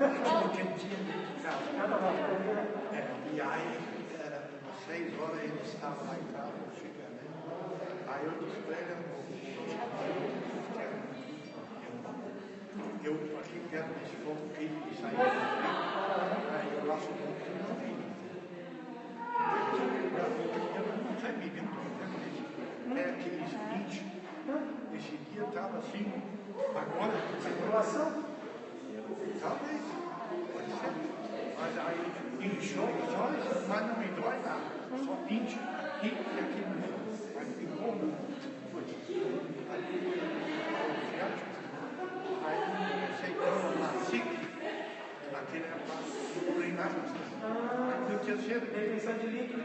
Aquele dia de casa. E aí, era 6 horas, ele estava lá em casa, chegando. Aí eu disse para ele, eu aqui quero desse fogo que saiu do frio, aí eu lá subi um pouquinho. Eu não sabia que é aquele seguinte, esse dia estava assim, agora, circulação? Talvez, pode ser. Mas aí inchou os olhos, mas não me dói nada. Só incha aqui e aqui no meio. Mas ficou foi. Aí comecei a tomar SIC, aquele era para urinar. Eu tinha cedo. Retenção de líquido.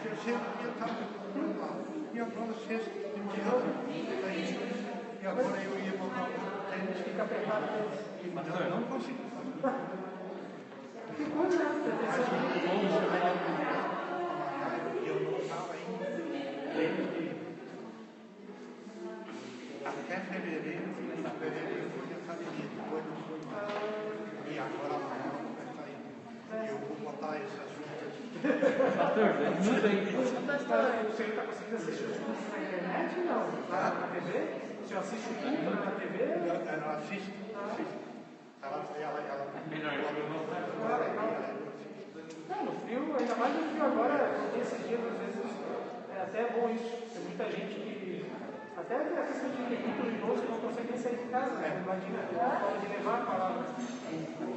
Terceiro dia estava normal. E agora sexta dia. E agora eu ia botar o tênis. Fica apertado. Não consigo. Que coisa, né? Eu não estava indo até fevereiro fui na academia, depois não fui mais. E agora amanhã vai estar indo. Eu vou botar esse assunto aqui. Pastor, muito bem. O senhor está conseguindo assistir os cultos na internet? Não? Na TV? O senhor assiste o culto na TV? Ela assiste. Ela melhor. Não, no frio, ainda mais no frio agora, esses dias, às vezes, é até bom isso. Tem muita gente que, até a questão de muito idoso que não consegue nem sair de casa, né? Imagina, pode levar a palavra.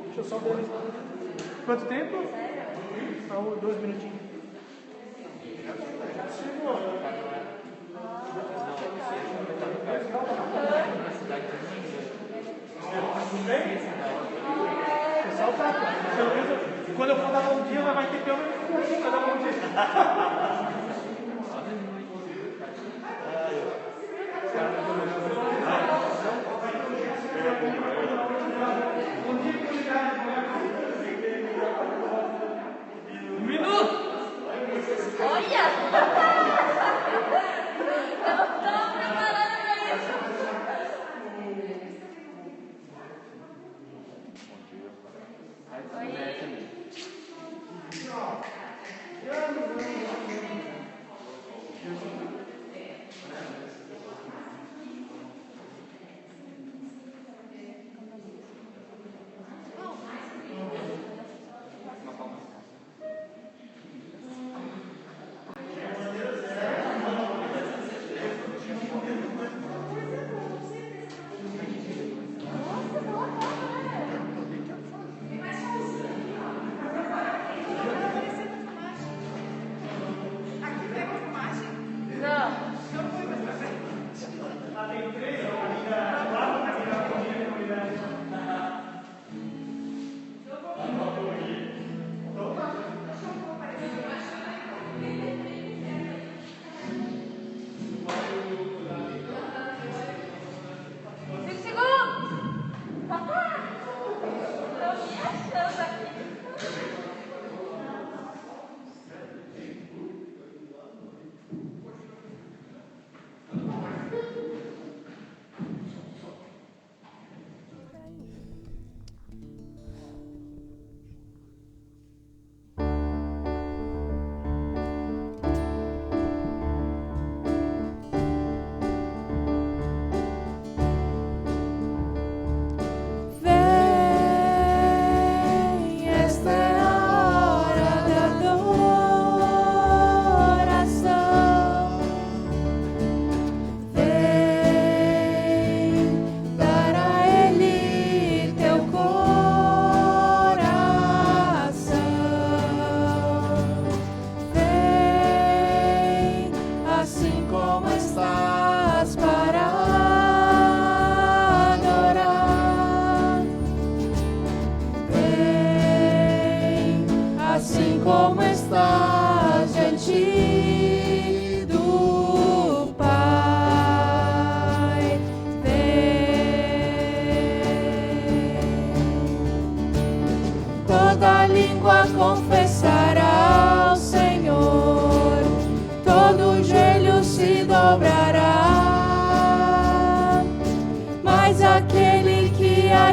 Deixa eu só ver. Quanto tempo? 2 minutinhos. Já chegou. Pessoal, tá. Quando eu for dar bom dia, vai ter pelo menos um pouquinho para dar bom dia. Um minuto! Olha! Eu não estava preparada para isso.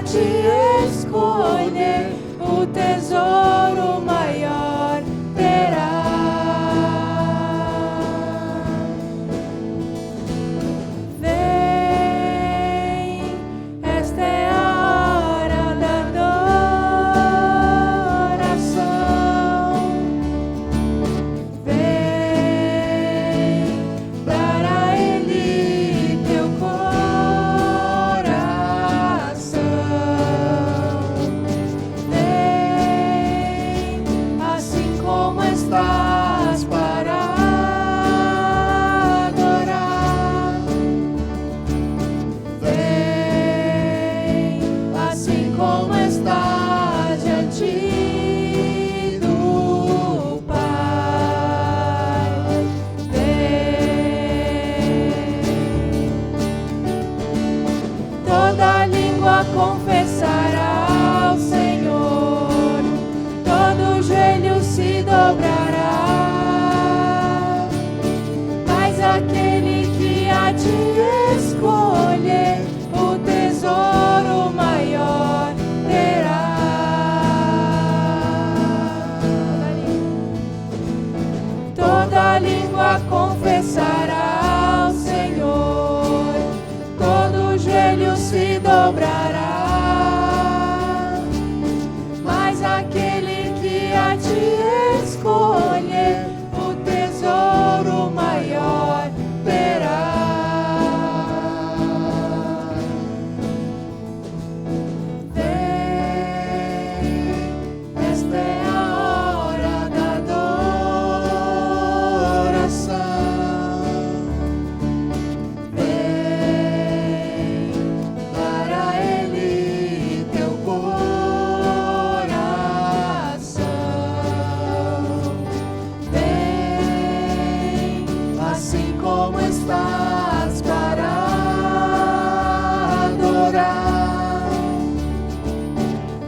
te escolheu. como está diante do Pai. Vem, toda língua confessará ao Senhor, todo joelho se dobrará, mas aquele que há de escolher o tesouro maior terá. Toda língua confessará ao Senhor, todo joelho se dobrará, mas aquele que há de escolher o tesouro maior terá. Esta é a hora da adoração. Vem para Ele teu coração. Vem assim como estás para adorar.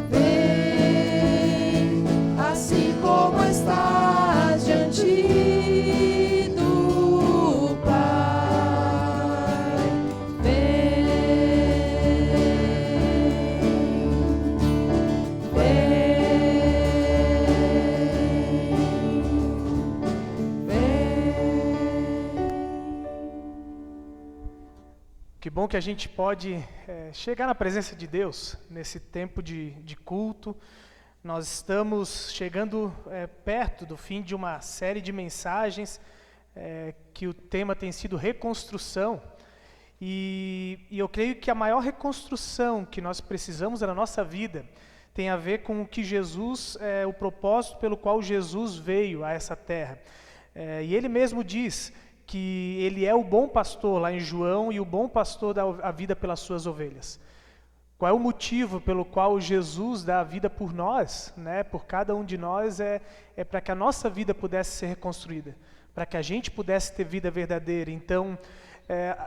Vem assim como estás diante do Pai. Vem, Que bom que a gente pode chegar na presença de Deus nesse tempo de culto. Nós estamos chegando perto do fim de uma série de mensagens que o tema tem sido reconstrução. E eu creio que a maior reconstrução que nós precisamos na nossa vida tem a ver com o que Jesus, o propósito pelo qual Jesus veio a essa terra. E Ele mesmo diz que Ele é o bom pastor, lá em João, e o bom pastor dá a vida pelas suas ovelhas. Qual é o motivo pelo qual Jesus dá a vida por nós, né, por cada um de nós, é para que a nossa vida pudesse ser reconstruída, para que a gente pudesse ter vida verdadeira. Então,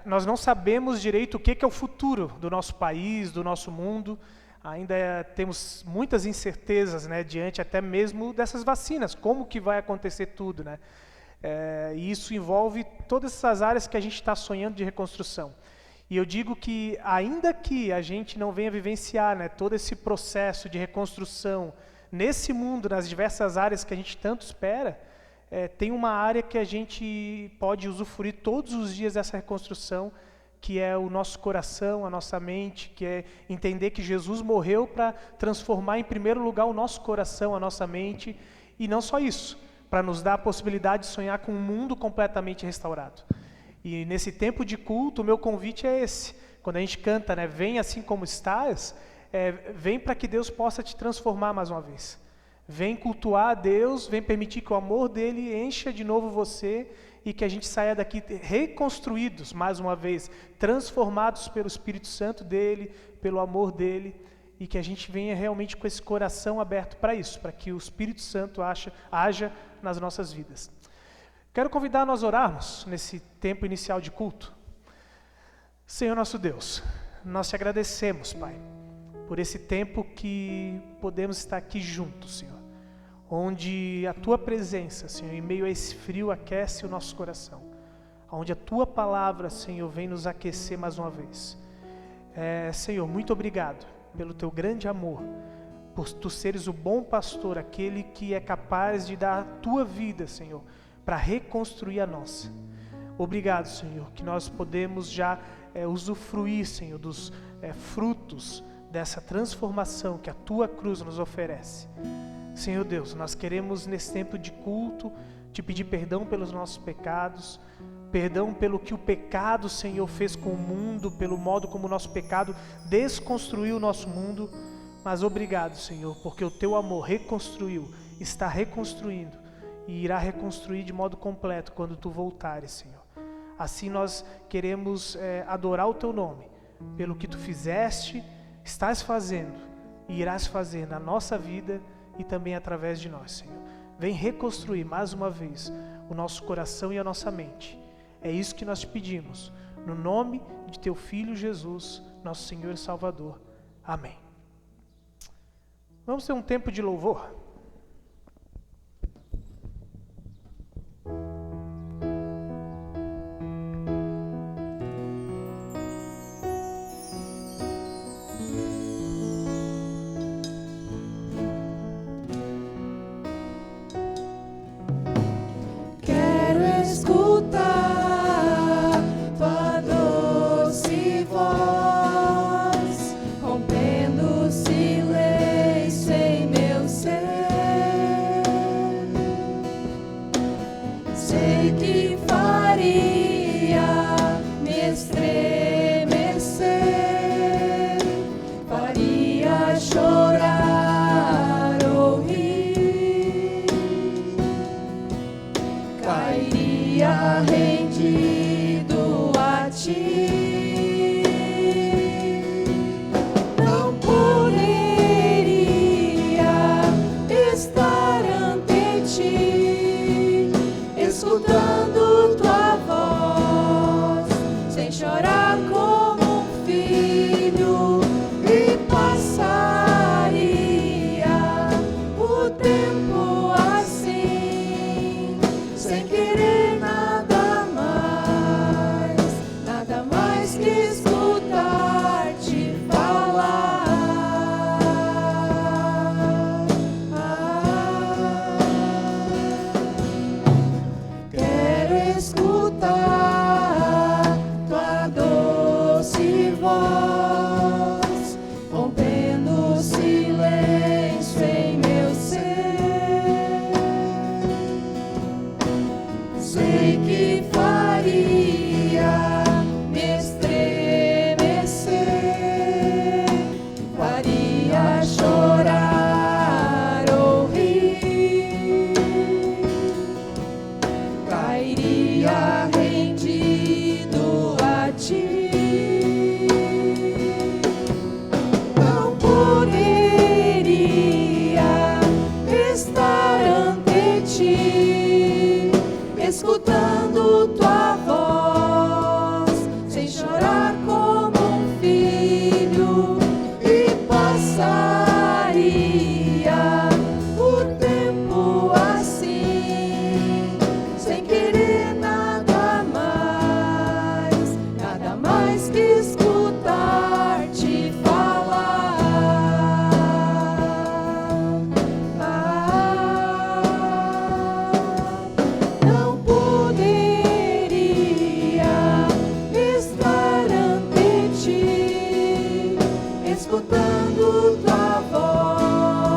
nós não sabemos direito o que é o futuro do nosso país, do nosso mundo. Ainda temos muitas incertezas, né, diante até mesmo dessas vacinas, como que vai acontecer tudo, né? E isso envolve todas essas áreas que a gente está sonhando de reconstrução. E eu digo que, ainda que a gente não venha vivenciar, né, todo esse processo de reconstrução nesse mundo, nas diversas áreas que a gente tanto espera, tem uma área que a gente pode usufruir todos os dias dessa reconstrução, que é o nosso coração, a nossa mente, que é entender que Jesus morreu para transformar em primeiro lugar o nosso coração, a nossa mente, e não só isso, para nos dar a possibilidade de sonhar com um mundo completamente restaurado. E nesse tempo de culto, o meu convite é esse. Quando a gente canta, né, vem assim como estás, vem para que Deus possa te transformar mais uma vez. Vem cultuar a Deus, vem permitir que o amor dele encha de novo você e que a gente saia daqui reconstruídos mais uma vez, transformados pelo Espírito Santo dele, pelo amor dele, e que a gente venha realmente com esse coração aberto para isso, para que o Espírito Santo haja nas nossas vidas. Quero convidar a nós orarmos nesse tempo inicial de culto. Senhor nosso Deus, nós te agradecemos, Pai, por esse tempo que podemos estar aqui juntos, Senhor, onde a Tua presença, Senhor, em meio a esse frio aquece o nosso coração, onde a Tua palavra, Senhor, vem nos aquecer mais uma vez. Senhor, muito obrigado pelo Teu grande amor, por Tu seres o bom pastor, aquele que é capaz de dar a Tua vida, Senhor, para reconstruir a nossa. Obrigado, Senhor, que nós podemos já usufruir, Senhor, dos frutos dessa transformação que a Tua cruz nos oferece. Senhor Deus, nós queremos nesse tempo de culto te pedir perdão pelos nossos pecados, perdão pelo que o pecado, Senhor, fez com o mundo, pelo modo como o nosso pecado desconstruiu o nosso mundo, mas obrigado, Senhor, porque o Teu amor reconstruiu, está reconstruindo e irá reconstruir de modo completo quando Tu voltares, Senhor. Assim nós queremos adorar o Teu nome, pelo que Tu fizeste, estás fazendo e irás fazer na nossa vida e também através de nós, Senhor. Vem reconstruir mais uma vez o nosso coração e a nossa mente. É isso que nós te pedimos, no nome de teu Filho Jesus, nosso Senhor e Salvador. Amém. Vamos ter um tempo de louvor. Quero escutar tua doce voz, rompendo o silêncio em meu ser. Sei que faria me estremecer, faria chorar ou rir, cairia rendido a ti. Não poderia estar ante ti, escutando tua voz, sem chorar como um filho, e passaria o tempo assim, sem querer nada mais que escutar-te falar. Quero escutar tua doce voz, rompendo o silêncio em meu ser. Sei que faria me estremecer, faria chorar ou rir, cairia rendido a ti. Não poderia estar ante ti, escutando tua voz, sem chorar como um filho, e passaria o tempo assim, sem querer nada mais que escutar-te falar. Não poderia estar ante ti, escutando tua voz,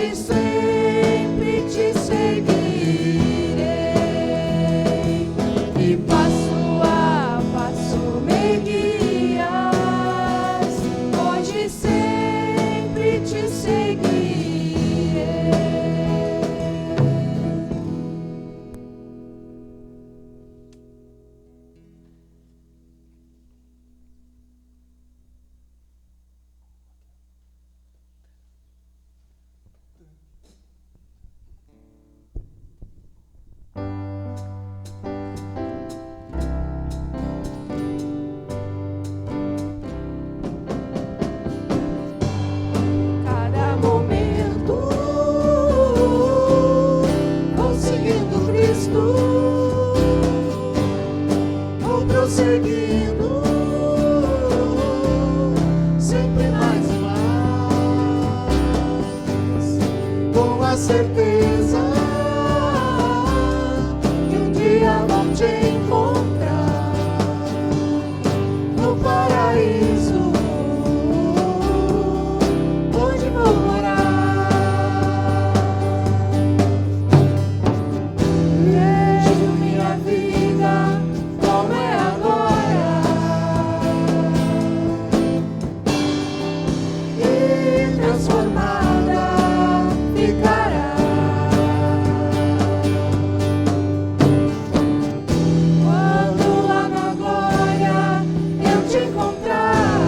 onde sempre te seguirei, e passo a passo me guias, onde sempre te seguirei. Cada momento vou seguindo Cristo, vou prosseguindo, sempre mais e mais, com a certeza que um dia vou te encontrar no paraíso, onde vou morar. Vejo minha vida como é agora, e transformada ficará. Quando lá na glória eu te encontrar,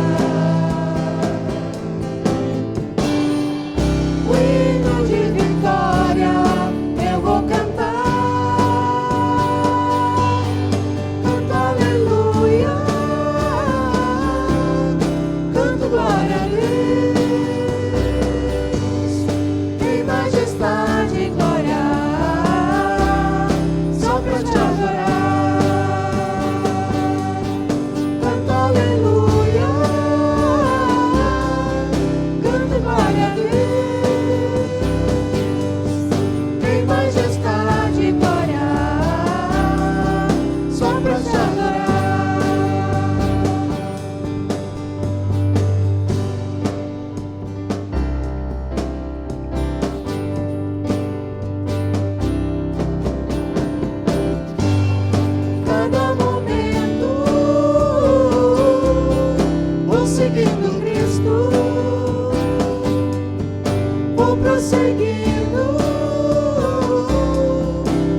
o hino de vitória eu vou cantar. Canto aleluia, canto glória a Deus, em majestade e glória, só pra te adorar. Canto aleluia, canto glória a Deus, em majestade e glória, só pra te adorar. Cada momento vou seguindo Cristo, vou prosseguindo,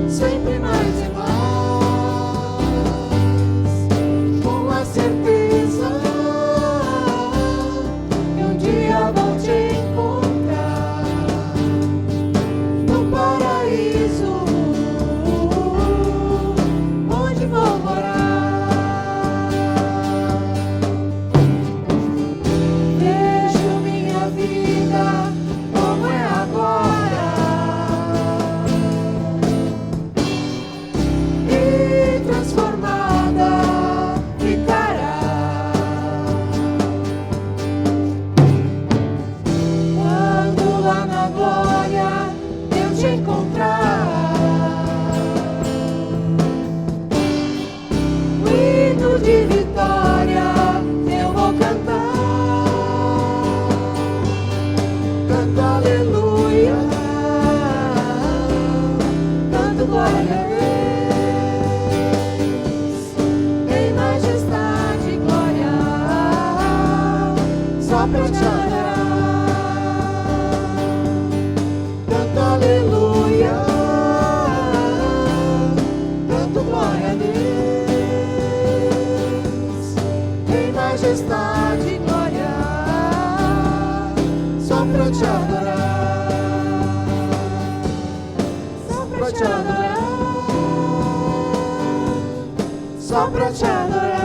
sempre mais e mais, com a certeza que um dia vou te encontrar no paraíso, onde vou morar. Vejo minha vida como é agora, e transformada ficará. Quando lá na glória eu te encontrar, o hino de vitória eu vou cantar. Canto aleluia, canto glória a Deus, em majestade e glória, só pra te adorar. Canto aleluia, canto glória a Deus, em majestade e glória, só pra te adorar, só pra te adorar, só pra te adorar.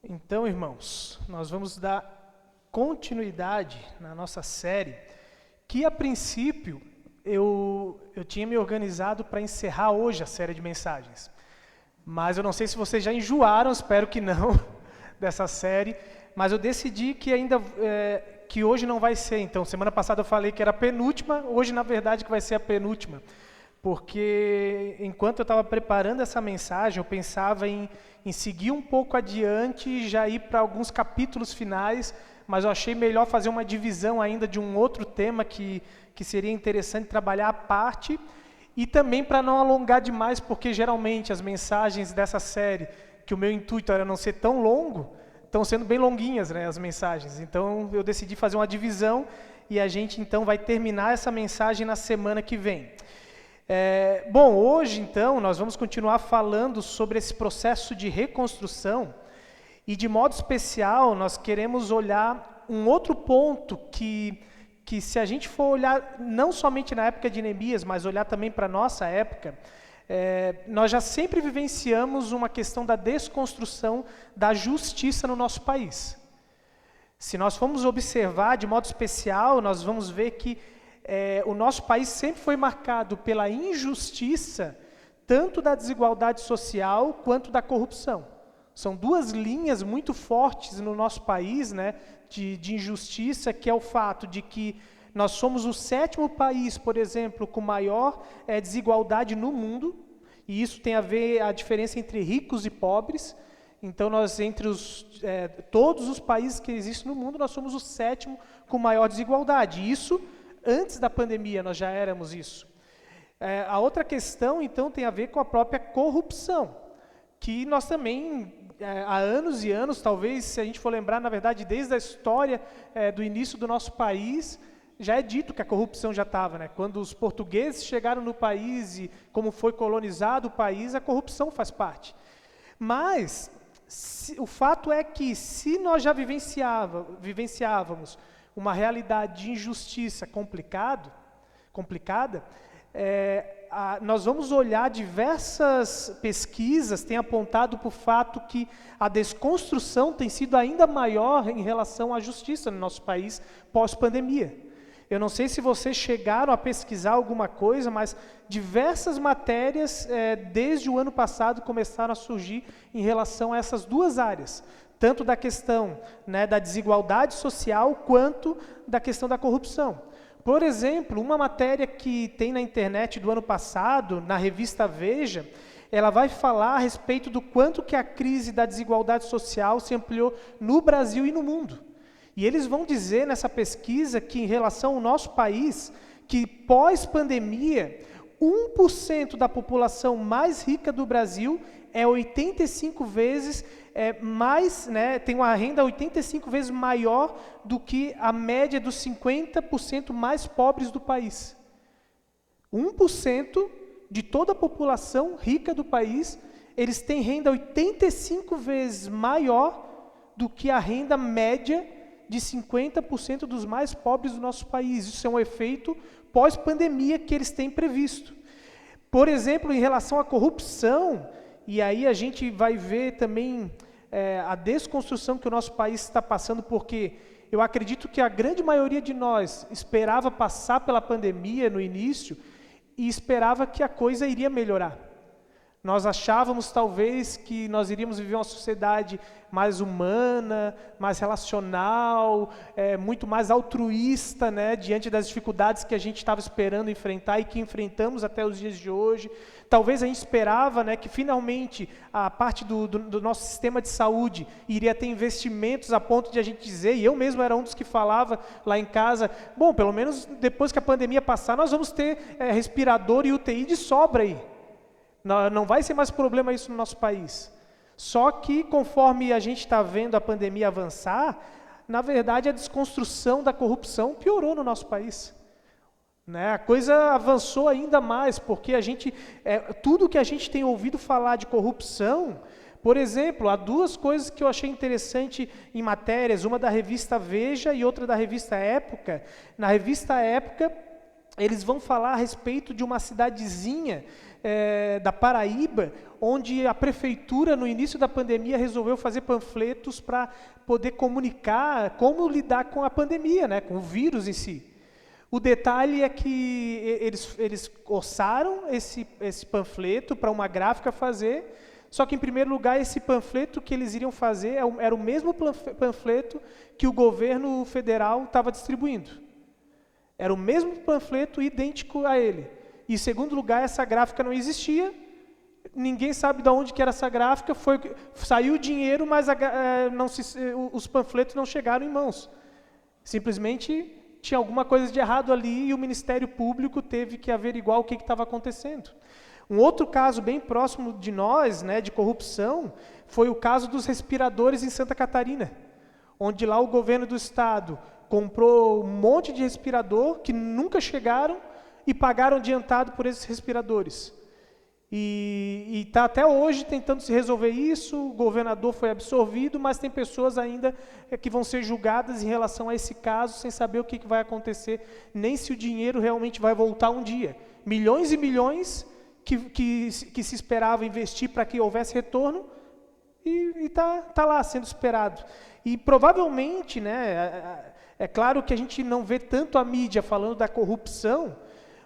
Então, irmãos, nós vamos dar continuidade na nossa série, que a princípio eu tinha me organizado para encerrar hoje a série de mensagens. Mas eu não sei se vocês já enjoaram, espero que não, dessa série. Mas eu decidi que que hoje não vai ser. Então, semana passada eu falei que era a penúltima, hoje, na verdade, que vai ser a penúltima. Porque, enquanto eu estava preparando essa mensagem, eu pensava em seguir um pouco adiante e já ir para alguns capítulos finais, mas eu achei melhor fazer uma divisão ainda de um outro tema que seria interessante trabalhar à parte, e também para não alongar demais, porque geralmente as mensagens dessa série, que o meu intuito era não ser tão longo, estão sendo bem longuinhas, né, as mensagens. Então eu decidi fazer uma divisão e a gente então vai terminar essa mensagem na semana que vem. Bom, hoje então nós vamos continuar falando sobre esse processo de reconstrução e de modo especial nós queremos olhar um outro ponto que se a gente for olhar não somente na época de Neemias, mas olhar também para a nossa época, nós já sempre vivenciamos uma questão da desconstrução da justiça no nosso país. Se nós formos observar de modo especial, nós vamos ver que o nosso país sempre foi marcado pela injustiça, tanto da desigualdade social quanto da corrupção. São duas linhas muito fortes no nosso país, né, de injustiça, que é o fato de que nós somos o 7º país, por exemplo, com maior desigualdade no mundo, e isso tem a ver a diferença entre ricos e pobres. Então, nós, entre todos os países que existem no mundo, nós somos o 7º com maior desigualdade. Isso, antes da pandemia, nós já éramos isso. A outra questão, então, tem a ver com a própria corrupção, que nós também, há anos e anos, talvez, se a gente for lembrar, na verdade, desde a história do início do nosso país, já é dito que a corrupção já estava, né? Quando os portugueses chegaram no país e como foi colonizado o país, a corrupção faz parte. Mas o fato é que se nós já vivenciávamos uma realidade de injustiça complicada, nós vamos olhar diversas pesquisas têm apontado para o fato que a desconstrução tem sido ainda maior em relação à justiça no nosso país pós-pandemia. Eu não sei se vocês chegaram a pesquisar alguma coisa, mas diversas matérias desde o ano passado começaram a surgir em relação a essas duas áreas, tanto da questão, né, da desigualdade social quanto da questão da corrupção. Por exemplo, uma matéria que tem na internet do ano passado, na revista Veja, ela vai falar a respeito do quanto que a crise da desigualdade social se ampliou no Brasil e no mundo. E eles vão dizer nessa pesquisa que, em relação ao nosso país, que pós-pandemia, 1% da população mais rica do Brasil é 85 vezes mais, né, tem uma renda 85 vezes maior do que a média dos 50% mais pobres do país. 1% de toda a população rica do país, eles têm renda 85 vezes maior do que a renda média de 50% dos mais pobres do nosso país. Isso é um efeito pós-pandemia que eles têm previsto. Por exemplo, em relação à corrupção, e aí a gente vai ver também a desconstrução que o nosso país está passando, porque eu acredito que a grande maioria de nós esperava passar pela pandemia no início e esperava que a coisa iria melhorar. Nós achávamos talvez que nós iríamos viver uma sociedade mais humana, mais relacional, muito mais altruísta, né, diante das dificuldades que a gente estava esperando enfrentar e que enfrentamos até os dias de hoje. Talvez a gente esperava, né, que finalmente a parte do nosso sistema de saúde iria ter investimentos a ponto de a gente dizer, e eu mesmo era um dos que falava lá em casa, bom, pelo menos depois que a pandemia passar, nós vamos ter respirador e UTI de sobra aí. Não vai ser mais problema isso no nosso país. Só que, conforme a gente está vendo a pandemia avançar, na verdade, a desconstrução da corrupção piorou no nosso país. Né? A coisa avançou ainda mais, porque tudo que a gente tem ouvido falar de corrupção, por exemplo, há duas coisas que eu achei interessante em matérias, uma da revista Veja e outra da revista Época. Na revista Época, eles vão falar a respeito de uma cidadezinha da Paraíba, onde a prefeitura, no início da pandemia, resolveu fazer panfletos para poder comunicar como lidar com a pandemia, né, com o vírus em si. O detalhe é que eles orçaram esse panfleto para uma gráfica fazer, Só que, em primeiro lugar, esse panfleto que eles iriam fazer era o mesmo panfleto que o governo federal estava distribuindo. Era o mesmo panfleto idêntico a ele. E, em segundo lugar, essa gráfica não existia. Ninguém sabe de onde que era essa gráfica. Saiu o dinheiro, mas os panfletos não chegaram em mãos. Simplesmente tinha alguma coisa de errado ali e o Ministério Público teve que averiguar o que estava acontecendo. Um outro caso bem próximo de nós, né, de corrupção, foi o caso dos respiradores em Santa Catarina, onde lá o governo do estado comprou um monte de respirador que nunca chegaram e pagaram adiantado por esses respiradores. E está até hoje tentando se resolver isso, o governador foi absolvido, mas tem pessoas ainda que vão ser julgadas em relação a esse caso, sem saber o que vai acontecer, nem se o dinheiro realmente vai voltar um dia. Milhões e milhões que se esperava investir para que houvesse retorno, e tá lá sendo esperado. E provavelmente, né, é claro que a gente não vê tanto a mídia falando da corrupção,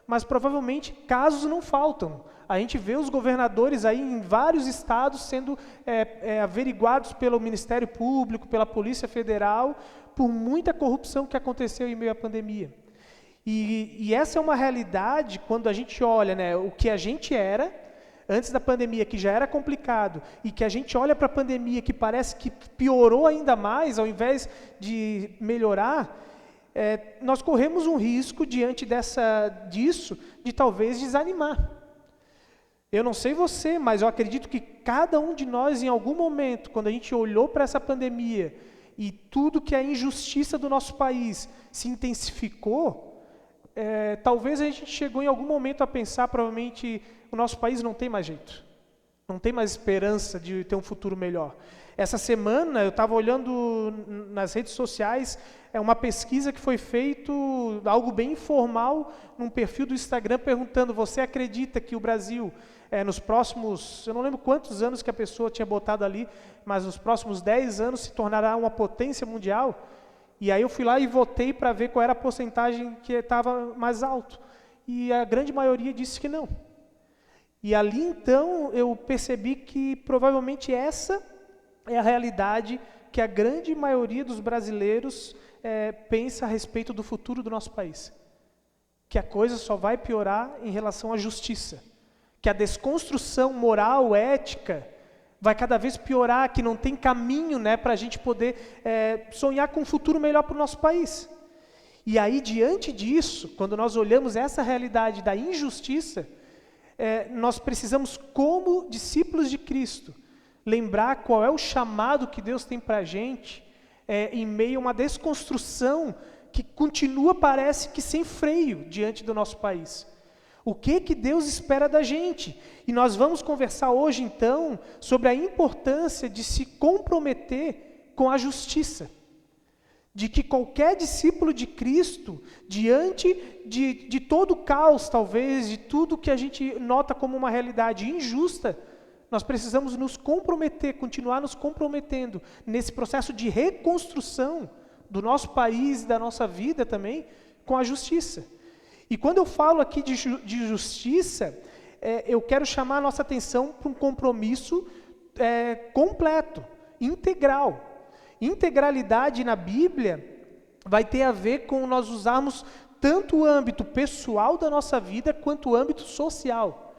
mas provavelmente casos não faltam. A gente vê os governadores aí em vários estados sendo averiguados pelo Ministério Público, pela Polícia Federal, por muita corrupção que aconteceu em meio à pandemia. E essa é uma realidade quando a gente olha, né, o que a gente era antes da pandemia, que já era complicado, e que a gente olha para a pandemia que parece que piorou ainda mais, ao invés de melhorar. Nós corremos um risco diante disso de talvez desanimar. Eu não sei você, mas eu acredito que cada um de nós, em algum momento, quando a gente olhou para essa pandemia e tudo que é injustiça do nosso país se intensificou, talvez a gente chegou em algum momento a pensar, provavelmente, o nosso país não tem mais jeito, não tem mais esperança de ter um futuro melhor. Essa semana eu estava olhando nas redes sociais, uma pesquisa que foi feita, algo bem informal, num perfil do Instagram, perguntando: você acredita que o Brasil, nos próximos, eu não lembro quantos anos que a pessoa tinha botado ali, mas nos próximos 10 anos se tornará uma potência mundial? E aí eu fui lá e votei para ver qual era a porcentagem que estava mais alto. E a grande maioria disse que não. E ali então eu percebi que provavelmente essa é a realidade que a grande maioria dos brasileiros pensa a respeito do futuro do nosso país. Que a coisa só vai piorar em relação à justiça. Que a desconstrução moral, ética, vai cada vez piorar, que não tem caminho, né, para a gente poder sonhar com um futuro melhor para o nosso país. E aí, diante disso, quando nós olhamos essa realidade da injustiça, nós precisamos, como discípulos de Cristo, lembrar qual é o chamado que Deus tem para a gente, em meio a uma desconstrução que continua, parece que sem freio, diante do nosso país. O que Deus espera da gente? E nós vamos conversar hoje, então, sobre a importância de se comprometer com a justiça. De que qualquer discípulo de Cristo, diante de todo o caos, talvez, de tudo que a gente nota como uma realidade injusta, nós precisamos nos comprometer, continuar nos comprometendo nesse processo de reconstrução do nosso país e da nossa vida também, com a justiça. E quando eu falo aqui de justiça, eu quero chamar a nossa atenção para um compromisso completo, integral. Integralidade na Bíblia vai ter a ver com nós usarmos tanto o âmbito pessoal da nossa vida, quanto o âmbito social.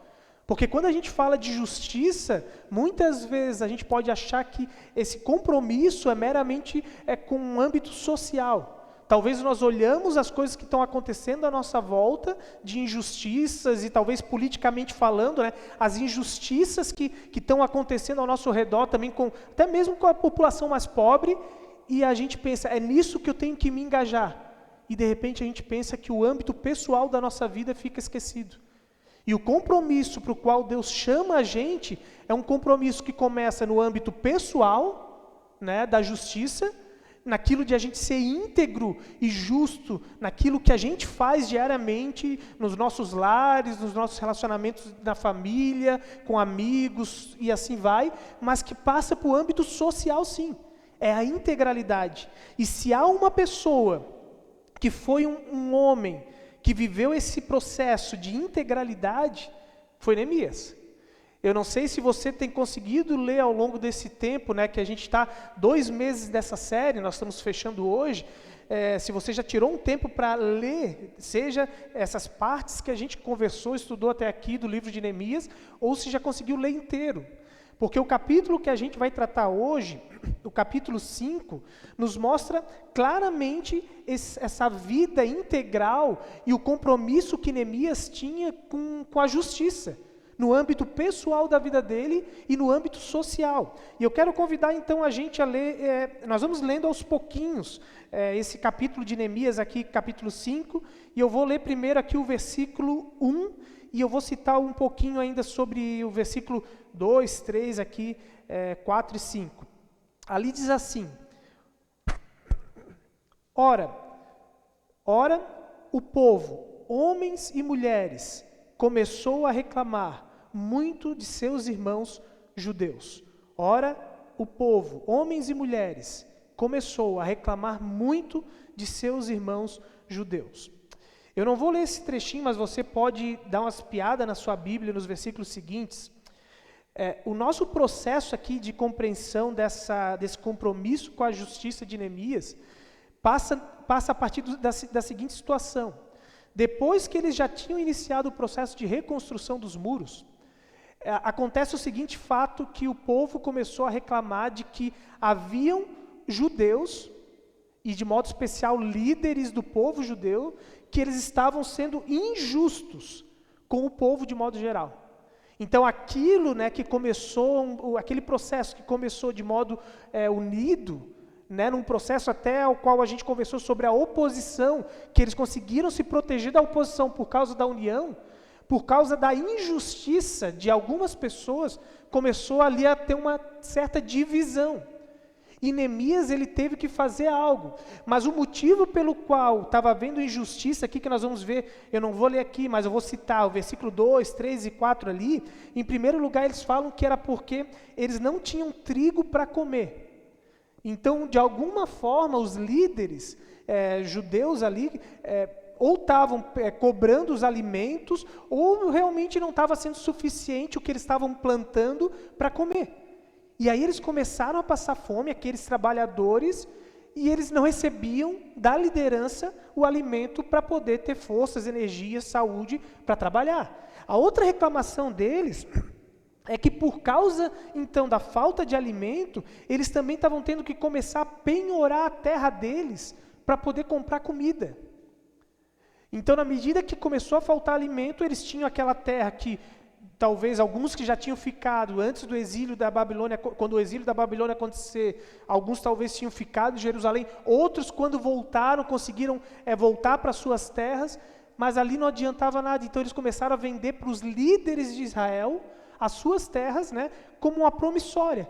Porque quando a gente fala de justiça, muitas vezes a gente pode achar que esse compromisso é meramente com um âmbito social. Talvez nós olhamos as coisas que estão acontecendo à nossa volta, de injustiças e talvez politicamente falando, né, as injustiças que estão acontecendo ao nosso redor também, até mesmo com a população mais pobre, e a gente pensa, é nisso que eu tenho que me engajar. E de repente a gente pensa que o âmbito pessoal da nossa vida fica esquecido. E o compromisso para o qual Deus chama a gente é um compromisso que começa no âmbito pessoal, né, da justiça, naquilo de a gente ser íntegro e justo, naquilo que a gente faz diariamente, nos nossos lares, nos nossos relacionamentos na família, com amigos e assim vai, mas que passa para o âmbito social sim, é a integralidade. E se há uma pessoa que foi um homem que viveu esse processo de integralidade, foi Neemias. Eu não sei se você tem conseguido ler ao longo desse tempo, né, que a gente está 2 meses dessa série, nós estamos fechando hoje. Se você já tirou um tempo para ler, seja essas partes que a gente conversou, estudou até aqui do livro de Neemias, ou se já conseguiu ler inteiro. Porque o capítulo que a gente vai tratar hoje, o capítulo 5, nos mostra claramente essa vida integral e o compromisso que Neemias tinha com a justiça, no âmbito pessoal da vida dele e no âmbito social. E eu quero convidar então a gente a ler, nós vamos lendo aos pouquinhos esse capítulo de Neemias aqui, capítulo 5, e eu vou ler primeiro aqui o versículo 1, e eu vou citar um pouquinho ainda sobre o versículo 2, 3 aqui, 4 e 5. Ali diz assim: Ora, o povo, homens e mulheres, começou a reclamar muito de seus irmãos judeus. Ora, o povo, homens e mulheres, começou a reclamar muito de seus irmãos judeus. Eu não vou ler esse trechinho, mas você pode dar umas piadas na sua Bíblia nos versículos seguintes. O nosso processo aqui de compreensão desse compromisso com a justiça de Neemias passa a partir da seguinte situação. Depois que eles já tinham iniciado o processo de reconstrução dos muros, acontece o seguinte fato, que o povo começou a reclamar de que haviam judeus, e de modo especial líderes do povo judeu, que eles estavam sendo injustos com o povo de modo geral. Então aquilo, né, que começou, aquele processo que começou de modo unido, né, num processo até ao qual a gente conversou sobre a oposição, que eles conseguiram se proteger da oposição por causa da união, por causa da injustiça de algumas pessoas, começou ali a ter uma certa divisão. E Neemias, ele teve que fazer algo, mas o motivo pelo qual estava havendo injustiça aqui, que nós vamos ver, eu não vou ler aqui, mas eu vou citar o versículo 2, 3 e 4 ali. Em primeiro lugar, eles falam que era porque eles não tinham trigo para comer. Então, de alguma forma, os líderes judeus ali ou estavam cobrando os alimentos, ou realmente não estava sendo suficiente o que eles estavam plantando para comer. E aí eles começaram a passar fome, aqueles trabalhadores, e eles não recebiam da liderança o alimento para poder ter forças, energia, saúde para trabalhar. A outra reclamação deles é que por causa, então, da falta de alimento, eles também estavam tendo que começar a penhorar a terra deles para poder comprar comida. Então, na medida que começou a faltar alimento, eles tinham aquela terra que talvez alguns que já tinham ficado antes do exílio da Babilônia, quando o exílio da Babilônia acontecer, alguns talvez tinham ficado em Jerusalém, outros quando voltaram, conseguiram voltar para suas terras, mas ali não adiantava nada, então eles começaram a vender para os líderes de Israel as suas terras, né, como uma promissória.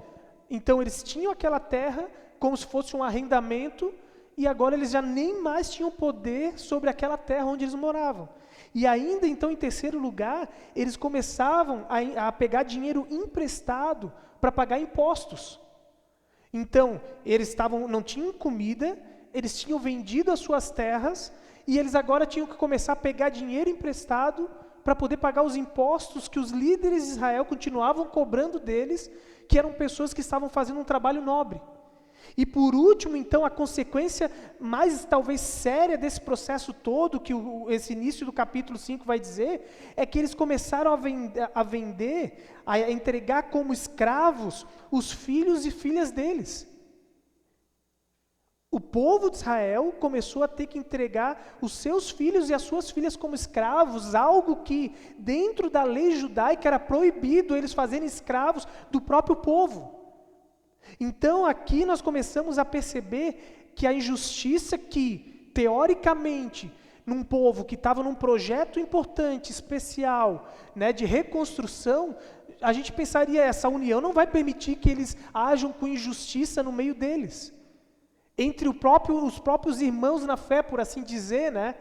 Então eles tinham aquela terra como se fosse um arrendamento, e agora eles já nem mais tinham poder sobre aquela terra onde eles moravam. E ainda então, em terceiro lugar, eles começavam a pegar dinheiro emprestado para pagar impostos. Então, eles não tinham comida, eles tinham vendido as suas terras, e eles agora tinham que começar a pegar dinheiro emprestado para poder pagar os impostos que os líderes de Israel continuavam cobrando deles, que eram pessoas que estavam fazendo um trabalho nobre. E por último, então, a consequência mais talvez séria desse processo todo, que esse início do capítulo 5 vai dizer, é que eles começaram a vender, a entregar como escravos os filhos e filhas deles. O povo de Israel começou a ter que entregar os seus filhos e as suas filhas como escravos, algo que dentro da lei judaica era proibido eles fazerem escravos do próprio povo. Então aqui nós começamos a perceber que a injustiça que, teoricamente, num povo que estava num projeto importante, especial, né, de reconstrução, a gente pensaria, essa união não vai permitir que eles ajam com injustiça no meio deles. Entre os próprios irmãos na fé, por assim dizer, né?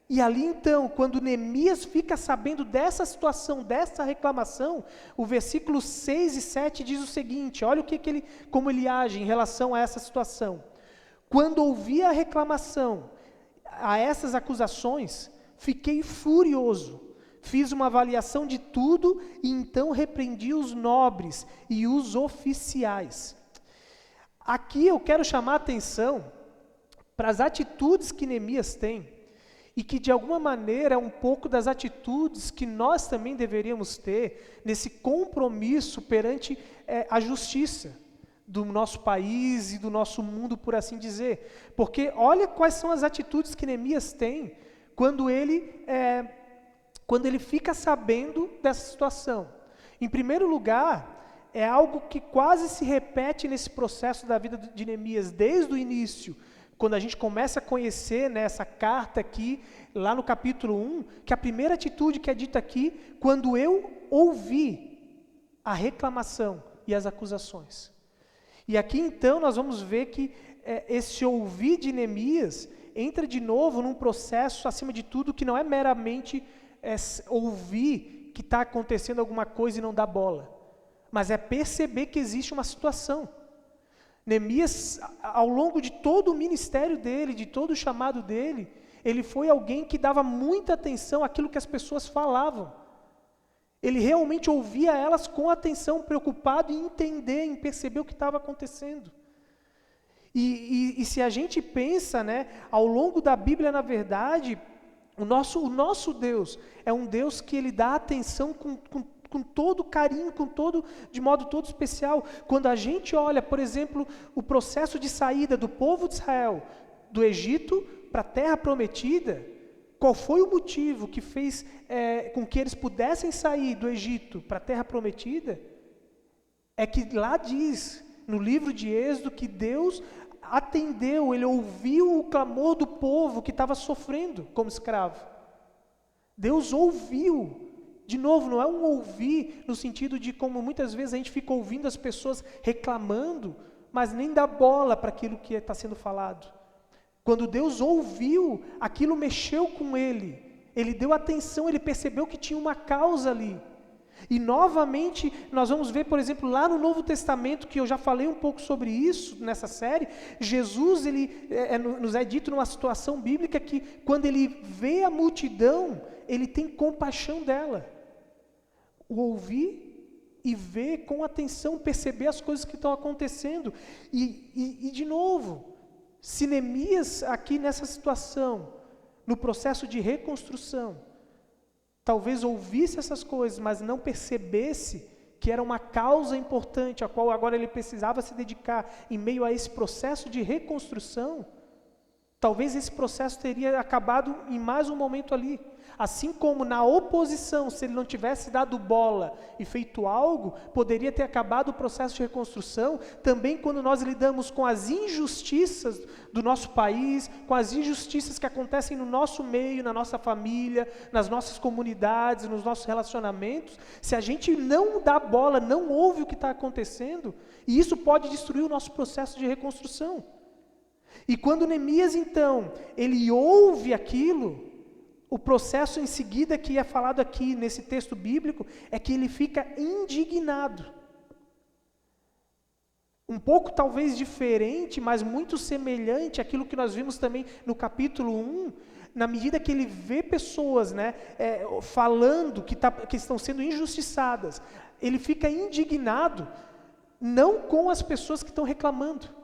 E ali então, quando Neemias fica sabendo dessa situação, dessa reclamação, o versículo 6 e 7 diz o seguinte, olha como ele age em relação a essa situação. Quando ouvi a reclamação, a essas acusações, fiquei furioso, Fiz uma avaliação de tudo e então repreendi os nobres e os oficiais. Aqui eu quero chamar a atenção para as atitudes que Neemias tem e que de alguma maneira é um pouco das atitudes que nós também deveríamos ter nesse compromisso perante a justiça do nosso país e do nosso mundo, por assim dizer. Porque olha quais são as atitudes que Neemias tem quando ele fica sabendo dessa situação. Em primeiro lugar, é algo que quase se repete nesse processo da vida de Neemias, desde o início, quando a gente começa a conhecer, né, essa carta aqui, lá no capítulo 1, que a primeira atitude que é dita aqui, quando eu ouvi a reclamação e as acusações. E aqui então nós vamos ver que esse ouvir de Neemias entra de novo num processo, acima de tudo, que não é meramente ouvir que está acontecendo alguma coisa e não dar bola, mas é perceber que existe uma situação. Neemias, ao longo de todo o ministério dele, de todo o chamado dele, ele foi alguém que dava muita atenção àquilo que as pessoas falavam. Ele realmente ouvia elas com atenção, preocupado em entender, em perceber o que estava acontecendo. E se a gente pensa, né, ao longo da Bíblia, na verdade, o nosso Deus é um Deus que ele dá atenção com todo carinho, de modo todo especial. Quando a gente olha, por exemplo, o processo de saída do povo de Israel do Egito para a Terra Prometida, qual foi o motivo que fez com que eles pudessem sair do Egito para a Terra Prometida? É que lá diz, no livro de Êxodo, que Deus atendeu, ele ouviu o clamor do povo que estava sofrendo como escravo. Deus ouviu. De novo, não é um ouvir no sentido de como muitas vezes a gente fica ouvindo as pessoas reclamando, mas nem dá bola para aquilo que está sendo falado. Quando Deus ouviu, aquilo mexeu com ele deu atenção, ele percebeu que tinha uma causa ali. E novamente, nós vamos ver, por exemplo, lá no Novo Testamento, que eu já falei um pouco sobre isso nessa série, Jesus, nos é dito numa situação bíblica que quando ele vê a multidão, ele tem compaixão dela. O ouvir e ver com atenção, perceber as coisas que estão acontecendo. E de novo, se Neemias aqui nessa situação, no processo de reconstrução, talvez ouvisse essas coisas, mas não percebesse que era uma causa importante, a qual agora ele precisava se dedicar em meio a esse processo de reconstrução, talvez esse processo teria acabado em mais um momento ali. Assim como na oposição, se ele não tivesse dado bola e feito algo, poderia ter acabado o processo de reconstrução. Também quando nós lidamos com as injustiças do nosso país, com as injustiças que acontecem no nosso meio, na nossa família, nas nossas comunidades, nos nossos relacionamentos, se a gente não dá bola, não ouve o que está acontecendo, e isso pode destruir o nosso processo de reconstrução. E quando Neemias, então, ele ouve aquilo, o processo em seguida que é falado aqui nesse texto bíblico é que ele fica indignado. Um pouco talvez diferente, mas muito semelhante àquilo que nós vimos também no capítulo 1, na medida que ele vê pessoas, né, falando que estão sendo injustiçadas, ele fica indignado, não com as pessoas que estão reclamando,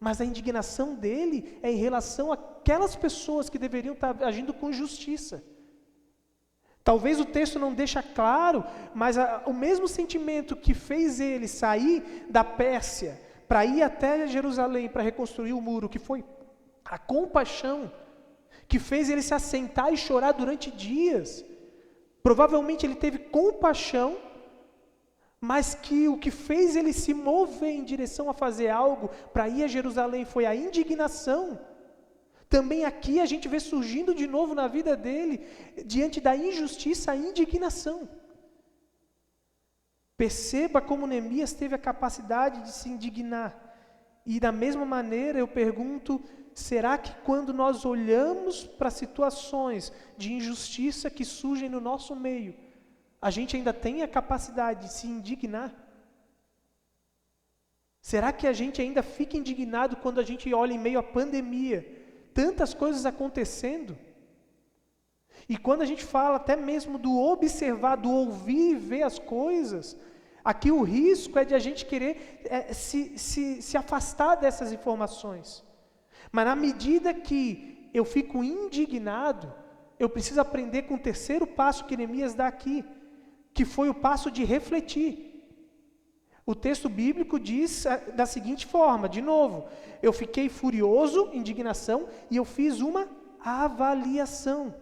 mas a indignação dele é em relação àquelas pessoas que deveriam estar agindo com justiça. Talvez o texto não deixa claro, mas o mesmo sentimento que fez ele sair da Pérsia para ir até Jerusalém para reconstruir o muro, que foi a compaixão, que fez ele se assentar e chorar durante dias. Provavelmente ele teve compaixão, mas que o que fez ele se mover em direção a fazer algo para ir a Jerusalém foi a indignação. Também aqui a gente vê surgindo de novo na vida dele, diante da injustiça, a indignação. Perceba como Neemias teve a capacidade de se indignar. E da mesma maneira eu pergunto, será que quando nós olhamos para situações de injustiça que surgem no nosso meio, a gente ainda tem a capacidade de se indignar? Será que a gente ainda fica indignado quando a gente olha em meio à pandemia, tantas coisas acontecendo? E quando a gente fala até mesmo do observar, do ouvir e ver as coisas, aqui o risco é de a gente querer se afastar dessas informações. Mas na medida que eu fico indignado, eu preciso aprender com o terceiro passo que Neemias dá aqui, que foi o passo de refletir. O texto bíblico diz da seguinte forma, de novo, eu fiquei furioso, indignação, e eu fiz uma avaliação.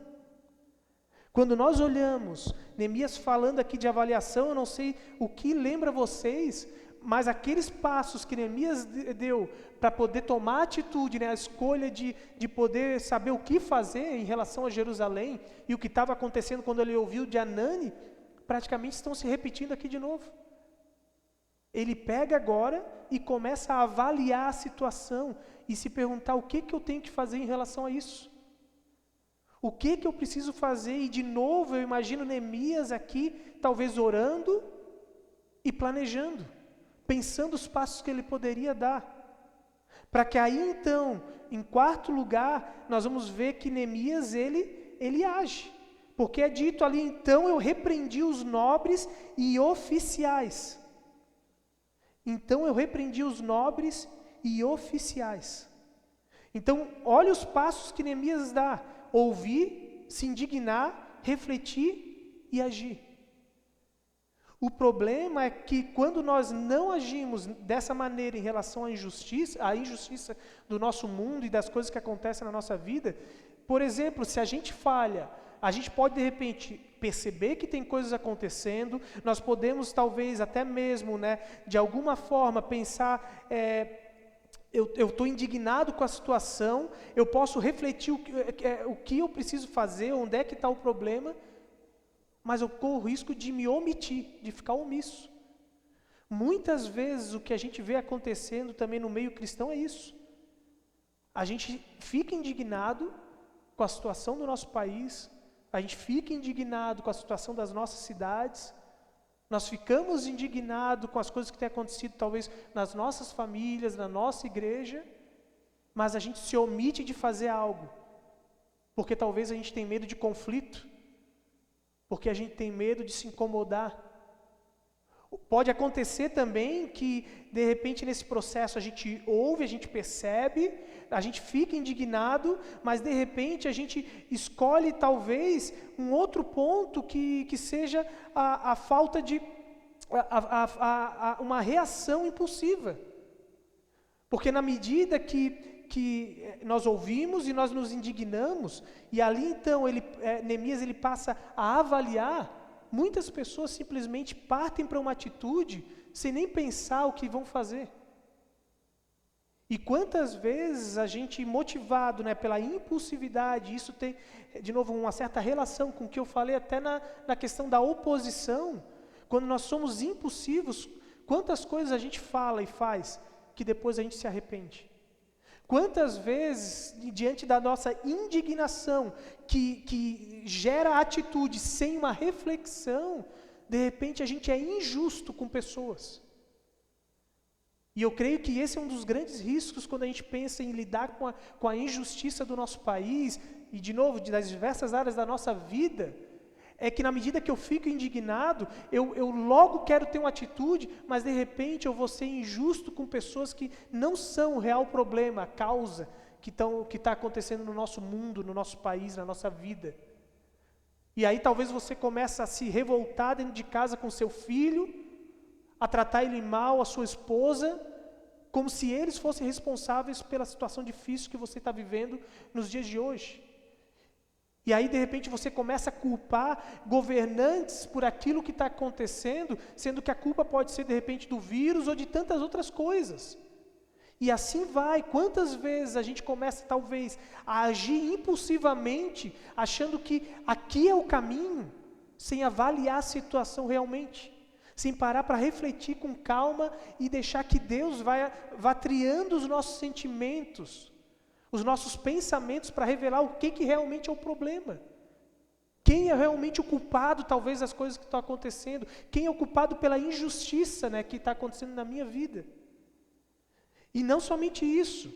Quando nós olhamos, Neemias falando aqui de avaliação, eu não sei o que lembra vocês, mas aqueles passos que Neemias deu para poder tomar atitude, né, a escolha de poder saber o que fazer em relação a Jerusalém, e o que estava acontecendo quando ele ouviu de Anani, praticamente estão se repetindo aqui de novo. Ele pega agora e começa a avaliar a situação e se perguntar o que eu tenho que fazer em relação a isso. O que eu preciso fazer? E de novo eu imagino Neemias aqui, talvez orando e planejando, pensando os passos que ele poderia dar. Para que aí então, em quarto lugar, nós vamos ver que Neemias, ele age. Porque é dito ali, então eu repreendi os nobres e oficiais. Então eu repreendi os nobres e oficiais. Então, olha os passos que Neemias dá. Ouvir, se indignar, refletir e agir. O problema é que quando nós não agimos dessa maneira em relação à injustiça do nosso mundo e das coisas que acontecem na nossa vida, por exemplo, se a gente falha, a gente pode de repente perceber que tem coisas acontecendo, nós podemos talvez até mesmo, né, de alguma forma pensar, eu estou indignado com a situação, eu posso refletir o que eu preciso fazer, onde é que está o problema, mas eu corro o risco de me omitir, de ficar omisso. Muitas vezes o que a gente vê acontecendo também no meio cristão é isso. A gente fica indignado com a situação do nosso país, a gente fica indignado com a situação das nossas cidades, nós ficamos indignados com as coisas que têm acontecido talvez nas nossas famílias, na nossa igreja, mas a gente se omite de fazer algo, porque talvez a gente tenha medo de conflito, porque a gente tem medo de se incomodar. Pode acontecer também que, de repente, nesse processo a gente ouve, a gente percebe, a gente fica indignado, mas de repente a gente escolhe talvez um outro ponto que seja a falta de uma reação impulsiva. Porque na medida que nós ouvimos e nós nos indignamos, e ali então Neemias ele passa a avaliar, muitas pessoas simplesmente partem para uma atitude sem nem pensar o que vão fazer. E quantas vezes a gente motivado, né, pela impulsividade, isso tem, de novo, uma certa relação com o que eu falei até na questão da oposição, quando nós somos impulsivos, quantas coisas a gente fala e faz que depois a gente se arrepende. Quantas vezes, diante da nossa indignação, que gera atitude sem uma reflexão, de repente a gente é injusto com pessoas. E eu creio que esse é um dos grandes riscos quando a gente pensa em lidar com a injustiça do nosso país, e de novo, das diversas áreas da nossa vida, é que na medida que eu fico indignado, eu logo quero ter uma atitude, mas de repente eu vou ser injusto com pessoas que não são o real problema, a causa que está acontecendo no nosso mundo, no nosso país, na nossa vida. E aí talvez você comece a se revoltar dentro de casa com seu filho, a tratar ele mal, a sua esposa, como se eles fossem responsáveis pela situação difícil que você está vivendo nos dias de hoje. E aí, de repente, você começa a culpar governantes por aquilo que está acontecendo, sendo que a culpa pode ser, de repente, do vírus ou de tantas outras coisas. E assim vai. Quantas vezes a gente começa, talvez, a agir impulsivamente, achando que aqui é o caminho, sem avaliar a situação realmente, sem parar para refletir com calma e deixar que Deus vá triando os nossos sentimentos, os nossos pensamentos para revelar o que realmente é o problema. Quem é realmente o culpado, talvez, das coisas que estão acontecendo? Quem é o culpado pela injustiça, né, que está acontecendo na minha vida? E não somente isso.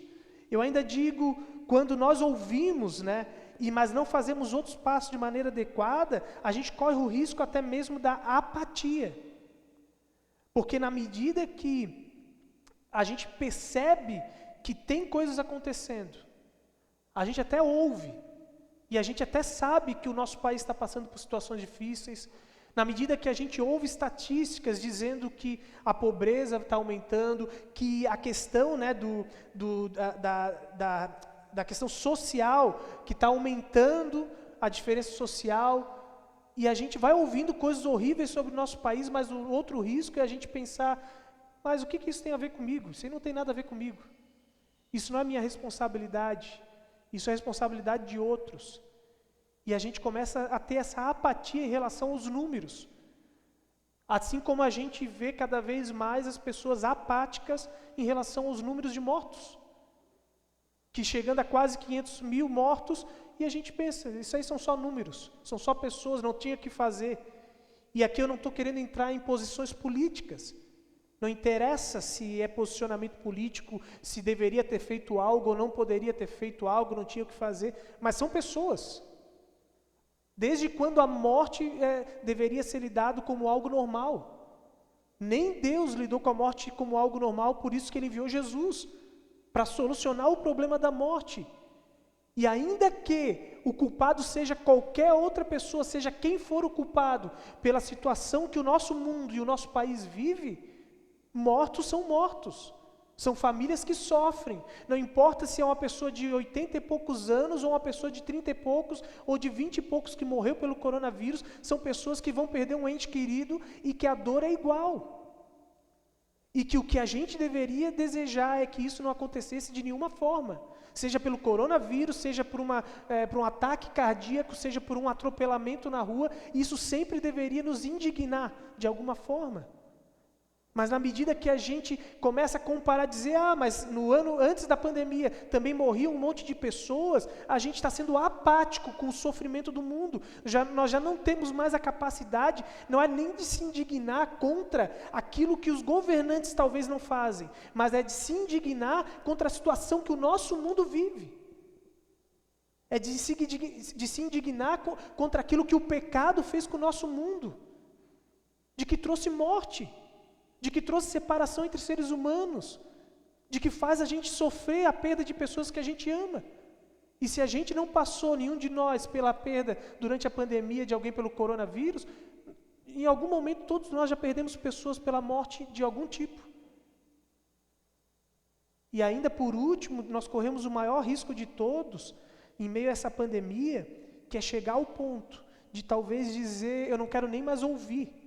Eu ainda digo, quando nós ouvimos, né, mas não fazemos outros passos de maneira adequada, a gente corre o risco até mesmo da apatia. Porque na medida que a gente percebe que tem coisas acontecendo, a gente até ouve, e a gente até sabe que o nosso país está passando por situações difíceis, na medida que a gente ouve estatísticas dizendo que a pobreza está aumentando, que a questão, né, da questão social, que está aumentando a diferença social, e a gente vai ouvindo coisas horríveis sobre o nosso país, mas o outro risco é a gente pensar, mas o que isso tem a ver comigo? Isso aí não tem nada a ver comigo. Isso não é minha responsabilidade. Isso é responsabilidade de outros. E a gente começa a ter essa apatia em relação aos números. Assim como a gente vê cada vez mais as pessoas apáticas em relação aos números de mortos. Que chegando a quase 500 mil mortos, e a gente pensa, isso aí são só números, são só pessoas, não tinha o que fazer. E aqui eu não estou querendo entrar em posições políticas. Não interessa se é posicionamento político, se deveria ter feito algo ou não poderia ter feito algo, não tinha o que fazer, mas são pessoas. Desde quando a morte deveria ser lidado como algo normal? Nem Deus lidou com a morte como algo normal, por isso que Ele enviou Jesus, para solucionar o problema da morte. E ainda que o culpado seja qualquer outra pessoa, seja quem for o culpado, pela situação que o nosso mundo e o nosso país vive, mortos são mortos. São famílias que sofrem. Não importa se é uma pessoa de 80 e poucos anos, ou uma pessoa de 30 e poucos, ou de 20 e poucos que morreu pelo coronavírus, são pessoas que vão perder um ente querido e que a dor é igual. E que o que a gente deveria desejar é que isso não acontecesse de nenhuma forma. Seja pelo coronavírus, seja por um ataque cardíaco, seja por um atropelamento na rua, isso sempre deveria nos indignar de alguma forma. Mas na medida que a gente começa a comparar, dizer, mas no ano antes da pandemia também morriam um monte de pessoas, a gente está sendo apático com o sofrimento do mundo. Nós já não temos mais a capacidade, não é nem de se indignar contra aquilo que os governantes talvez não fazem, mas é de se indignar contra a situação que o nosso mundo vive. É de se indignar contra aquilo que o pecado fez com o nosso mundo, de que trouxe morte, de que trouxe separação entre seres humanos, de que faz a gente sofrer a perda de pessoas que a gente ama. E se a gente não passou, nenhum de nós, pela perda durante a pandemia de alguém pelo coronavírus, em algum momento todos nós já perdemos pessoas pela morte de algum tipo. E ainda por último, nós corremos o maior risco de todos, em meio a essa pandemia, que é chegar ao ponto de talvez dizer, eu não quero nem mais ouvir.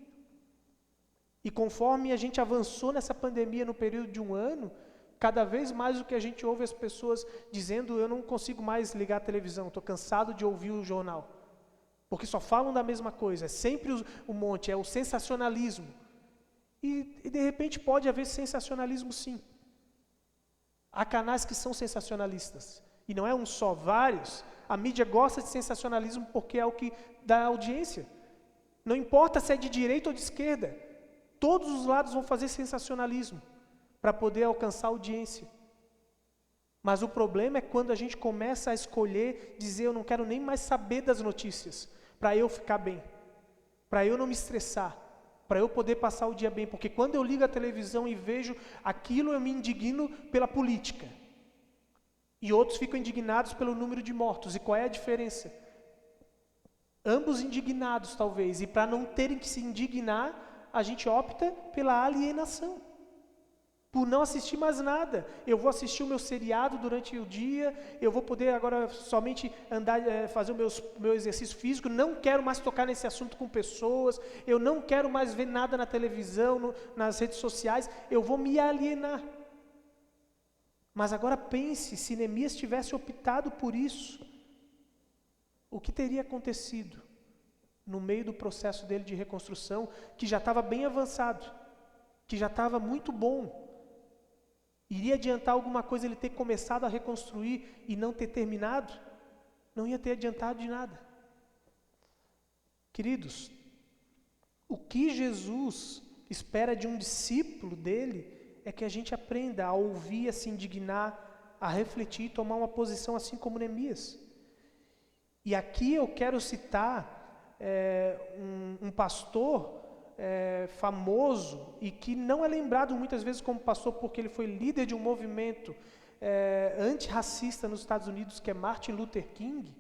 E conforme a gente avançou nessa pandemia no período de um ano, cada vez mais o que a gente ouve as pessoas dizendo, eu não consigo mais ligar a televisão, estou cansado de ouvir o jornal. Porque só falam da mesma coisa, é sempre o monte, é o sensacionalismo. E de repente pode haver sensacionalismo sim. Há canais que são sensacionalistas, e não é um só, vários. A mídia gosta de sensacionalismo porque é o que dá audiência. Não importa se é de direita ou de esquerda, todos os lados vão fazer sensacionalismo para poder alcançar audiência. Mas o problema é quando a gente começa a escolher, dizer eu não quero nem mais saber das notícias, para eu ficar bem, para eu não me estressar, para eu poder passar o dia bem. Porque quando eu ligo a televisão e vejo aquilo, eu me indigno pela política. E outros ficam indignados pelo número de mortos. E qual é a diferença? Ambos indignados talvez, e para não terem que se indignar, a gente opta pela alienação, por não assistir mais nada. Eu vou assistir o meu seriado durante o dia, eu vou poder agora somente andar, fazer o meu exercício físico, não quero mais tocar nesse assunto com pessoas, eu não quero mais ver nada na televisão, nas redes sociais, eu vou me alienar. Mas agora pense, se Neemias tivesse optado por isso, o que teria acontecido? No meio do processo dele de reconstrução, que já estava bem avançado, que já estava muito bom. Iria adiantar alguma coisa ele ter começado a reconstruir e não ter terminado? Não ia ter adiantado de nada. Queridos, o que Jesus espera de um discípulo dele é que a gente aprenda a ouvir, a se indignar, a refletir e tomar uma posição assim como Neemias. E aqui eu quero citar um pastor famoso e que não é lembrado muitas vezes como pastor porque ele foi líder de um movimento antirracista nos Estados Unidos, que é Martin Luther King,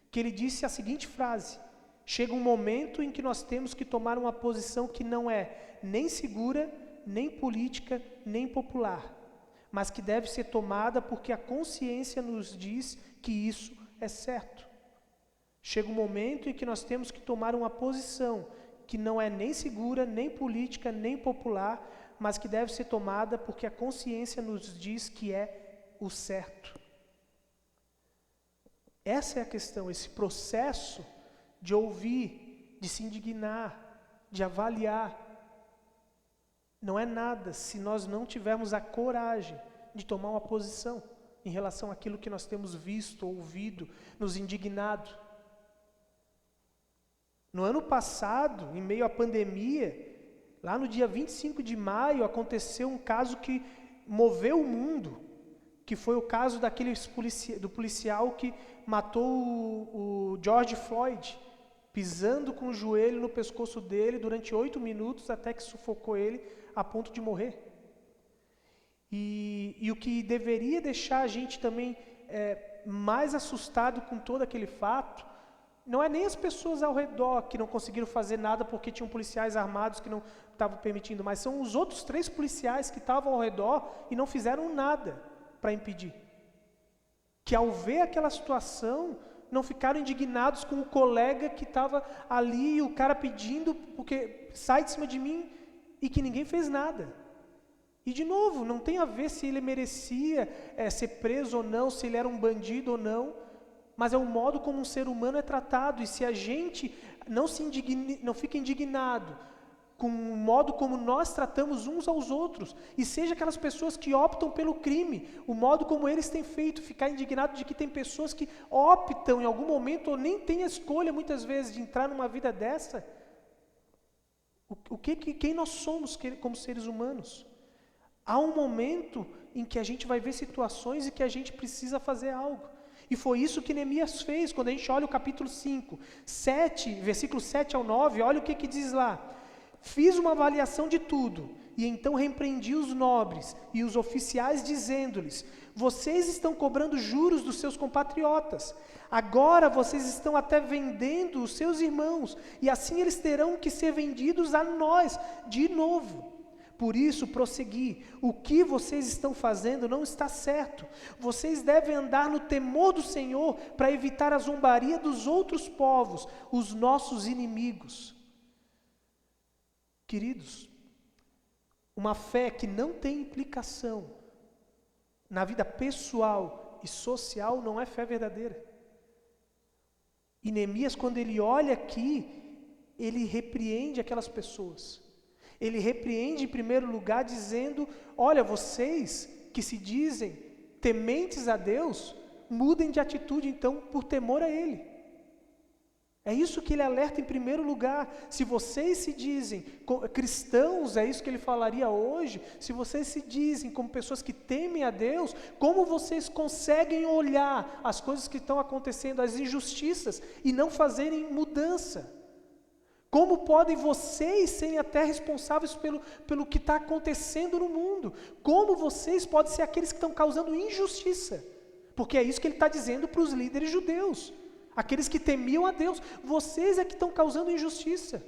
que ele disse a seguinte frase: chega um momento em que nós temos que tomar uma posição que não é nem segura, nem política, nem popular, mas que deve ser tomada porque a consciência nos diz que isso é certo. Chega um momento em que nós temos que tomar uma posição que não é nem segura, nem política, nem popular, mas que deve ser tomada porque a consciência nos diz que é o certo. Essa é a questão, esse processo de ouvir, de se indignar, de avaliar, não é nada se nós não tivermos a coragem de tomar uma posição em relação àquilo que nós temos visto, ouvido, nos indignado. No ano passado, em meio à pandemia, lá no dia 25 de maio, aconteceu um caso que moveu o mundo, que foi o caso do policial que matou o George Floyd, pisando com o joelho no pescoço dele durante 8 minutos, até que sufocou ele a ponto de morrer. E o que deveria deixar a gente também mais assustado com todo aquele fato, não é nem as pessoas ao redor que não conseguiram fazer nada porque tinham policiais armados que não estavam permitindo, mas são os outros 3 policiais que estavam ao redor e não fizeram nada para impedir. Que ao ver aquela situação, não ficaram indignados com o colega que estava ali, e o cara pedindo, porque sai de cima de mim, e que ninguém fez nada. E de novo, não tem a ver se ele merecia ser preso ou não, se ele era um bandido ou não, mas é o modo como um ser humano é tratado, e se a gente não fica indignado com o modo como nós tratamos uns aos outros, e seja aquelas pessoas que optam pelo crime, o modo como eles têm feito, ficar indignado de que tem pessoas que optam em algum momento, ou nem têm a escolha muitas vezes de entrar numa vida dessa, quem nós somos como seres humanos? Há um momento em que a gente vai ver situações e que a gente precisa fazer algo. E foi isso que Neemias fez, quando a gente olha o capítulo 5, versículo 7 ao 9, olha o que diz lá. Fiz uma avaliação de tudo, e então repreendi os nobres e os oficiais, dizendo-lhes: vocês estão cobrando juros dos seus compatriotas, agora vocês estão até vendendo os seus irmãos, e assim eles terão que ser vendidos a nós de novo. Por isso prossegui: o que vocês estão fazendo não está certo. Vocês devem andar no temor do Senhor para evitar a zombaria dos outros povos, os nossos inimigos. Queridos, uma fé que não tem implicação na vida pessoal e social não é fé verdadeira. E Neemias, quando ele olha aqui, ele repreende aquelas pessoas. Ele repreende em primeiro lugar dizendo: olha, vocês que se dizem tementes a Deus, mudem de atitude então por temor a Ele. É isso que ele alerta em primeiro lugar. Se vocês se dizem cristãos, é isso que ele falaria hoje, se vocês se dizem como pessoas que temem a Deus, como vocês conseguem olhar as coisas que estão acontecendo, as injustiças, e não fazerem mudança? Como podem vocês serem até responsáveis pelo que está acontecendo no mundo? Como vocês podem ser aqueles que estão causando injustiça? Porque é isso que ele está dizendo para os líderes judeus, aqueles que temiam a Deus. Vocês é que estão causando injustiça,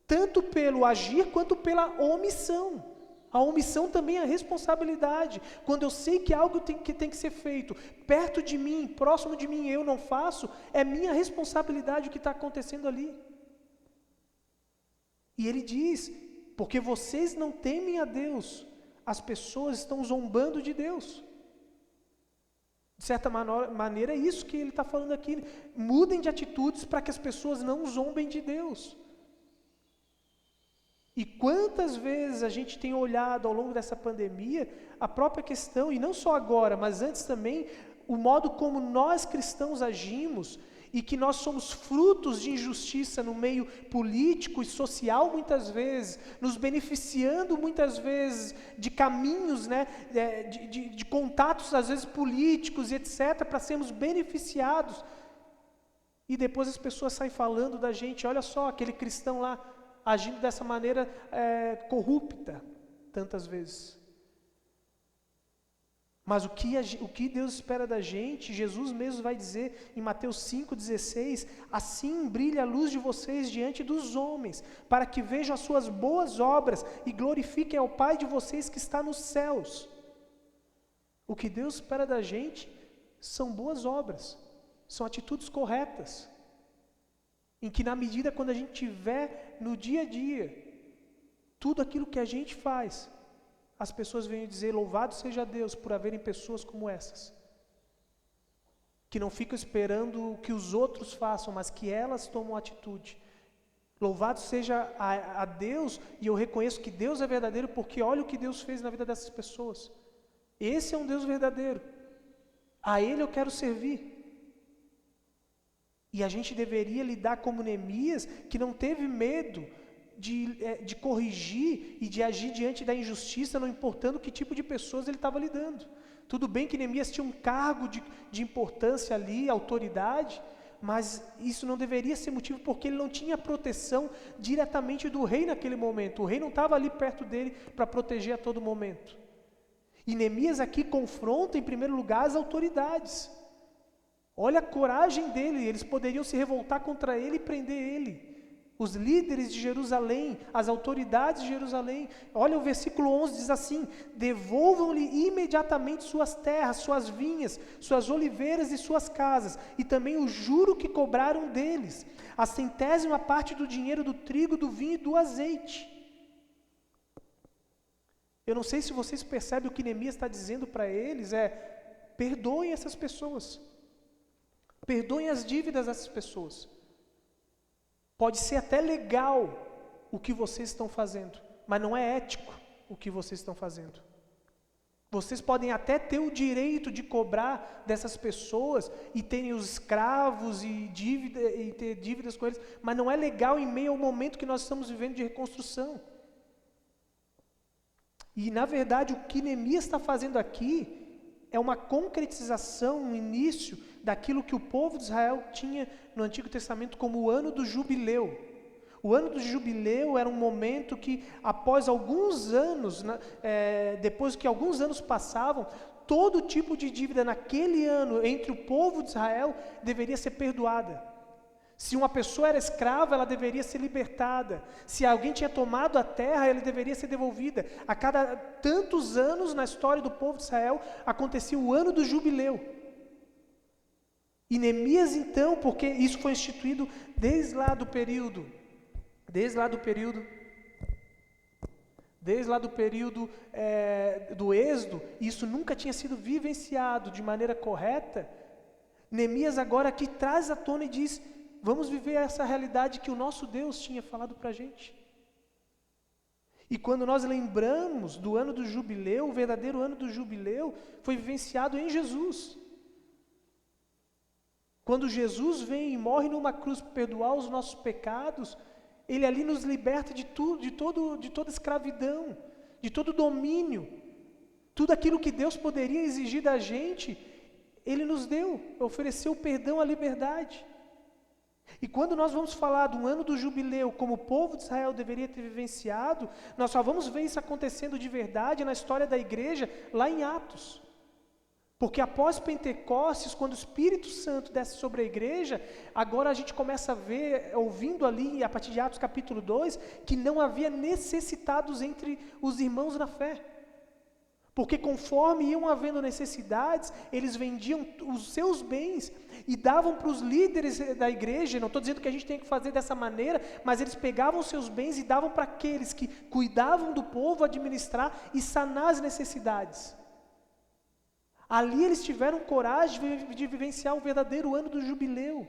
tanto pelo agir quanto pela omissão. A omissão também é responsabilidade. Quando eu sei que algo tem que ser feito perto de mim, próximo de mim, eu não faço, é minha responsabilidade o que está acontecendo ali. E ele diz: porque vocês não temem a Deus, as pessoas estão zombando de Deus. De certa maneira é isso que ele está falando aqui. Mudem de atitudes para que as pessoas não zombem de Deus. E quantas vezes a gente tem olhado ao longo dessa pandemia a própria questão, e não só agora, mas antes também, o modo como nós cristãos agimos, e que nós somos frutos de injustiça no meio político e social muitas vezes, nos beneficiando muitas vezes de caminhos, de contatos às vezes políticos e etc, para sermos beneficiados. E depois as pessoas saem falando da gente, olha só, aquele cristão lá, agindo dessa maneira corrupta, tantas vezes. Mas o que Deus espera da gente, Jesus mesmo vai dizer em Mateus 5,16, assim brilha a luz de vocês diante dos homens, para que vejam as suas boas obras e glorifiquem ao Pai de vocês que está nos céus. O que Deus espera da gente são boas obras, são atitudes corretas, em que na medida quando a gente tiver no dia a dia, tudo aquilo que a gente faz, as pessoas vêm dizer, louvado seja Deus por haverem pessoas como essas, que não ficam esperando que os outros façam, mas que elas tomam atitude. Louvado seja a Deus, e eu reconheço que Deus é verdadeiro, porque olha o que Deus fez na vida dessas pessoas. Esse é um Deus verdadeiro, a Ele eu quero servir. E a gente deveria lidar como Neemias, que não teve medo de corrigir e de agir diante da injustiça, não importando que tipo de pessoas ele estava lidando. Tudo bem que Neemias tinha um cargo de importância ali, autoridade, mas isso não deveria ser motivo, porque ele não tinha proteção diretamente do rei naquele momento. O rei não estava ali perto dele para proteger a todo momento. E Neemias aqui confronta em primeiro lugar as autoridades. Olha a coragem dele, eles poderiam se revoltar contra ele e prender ele. Os líderes de Jerusalém, as autoridades de Jerusalém, olha o versículo 11, diz assim, devolvam-lhe imediatamente suas terras, suas vinhas, suas oliveiras e suas casas, e também o juro que cobraram deles, a 100ª parte do dinheiro do trigo, do vinho e do azeite. Eu não sei se vocês percebem o que Neemias está dizendo para eles, perdoem essas pessoas, perdoem as dívidas dessas pessoas. Pode ser até legal o que vocês estão fazendo, mas não é ético o que vocês estão fazendo. Vocês podem até ter o direito de cobrar dessas pessoas e terem os escravos e ter dívidas com eles, mas não é legal em meio ao momento que nós estamos vivendo de reconstrução. E na verdade o que Neemias está fazendo aqui é uma concretização, um início daquilo que o povo de Israel tinha no Antigo Testamento como o ano do jubileu. O ano do jubileu era um momento que, após alguns anos, depois que alguns anos passavam, todo tipo de dívida naquele ano entre o povo de Israel deveria ser perdoada. Se uma pessoa era escrava, ela deveria ser libertada. Se alguém tinha tomado a terra, ela deveria ser devolvida. A cada tantos anos na história do povo de Israel, acontecia o ano do jubileu. E Neemias então, porque isso foi instituído desde lá do período do Êxodo, isso nunca tinha sido vivenciado de maneira correta, Neemias agora aqui traz à tona e diz, vamos viver essa realidade que o nosso Deus tinha falado para a gente. E quando nós lembramos do ano do jubileu, o verdadeiro ano do jubileu foi vivenciado em Jesus. Quando Jesus vem e morre numa cruz para perdoar os nossos pecados, Ele ali nos liberta de tudo, de toda escravidão, de todo domínio. Tudo aquilo que Deus poderia exigir da gente, Ele nos deu, ofereceu o perdão, a liberdade. E quando nós vamos falar do ano do jubileu, como o povo de Israel deveria ter vivenciado, nós só vamos ver isso acontecendo de verdade na história da igreja, lá em Atos. Porque após Pentecostes, quando o Espírito Santo desce sobre a igreja, agora a gente começa a ver, ouvindo ali, a partir de Atos capítulo 2, que não havia necessitados entre os irmãos na fé. Porque conforme iam havendo necessidades, eles vendiam os seus bens e davam para os líderes da igreja. Não estou dizendo que a gente tem que fazer dessa maneira, mas eles pegavam os seus bens e davam para aqueles que cuidavam do povo, administrar e sanar as necessidades. Ali eles tiveram coragem de vivenciar o verdadeiro ano do jubileu.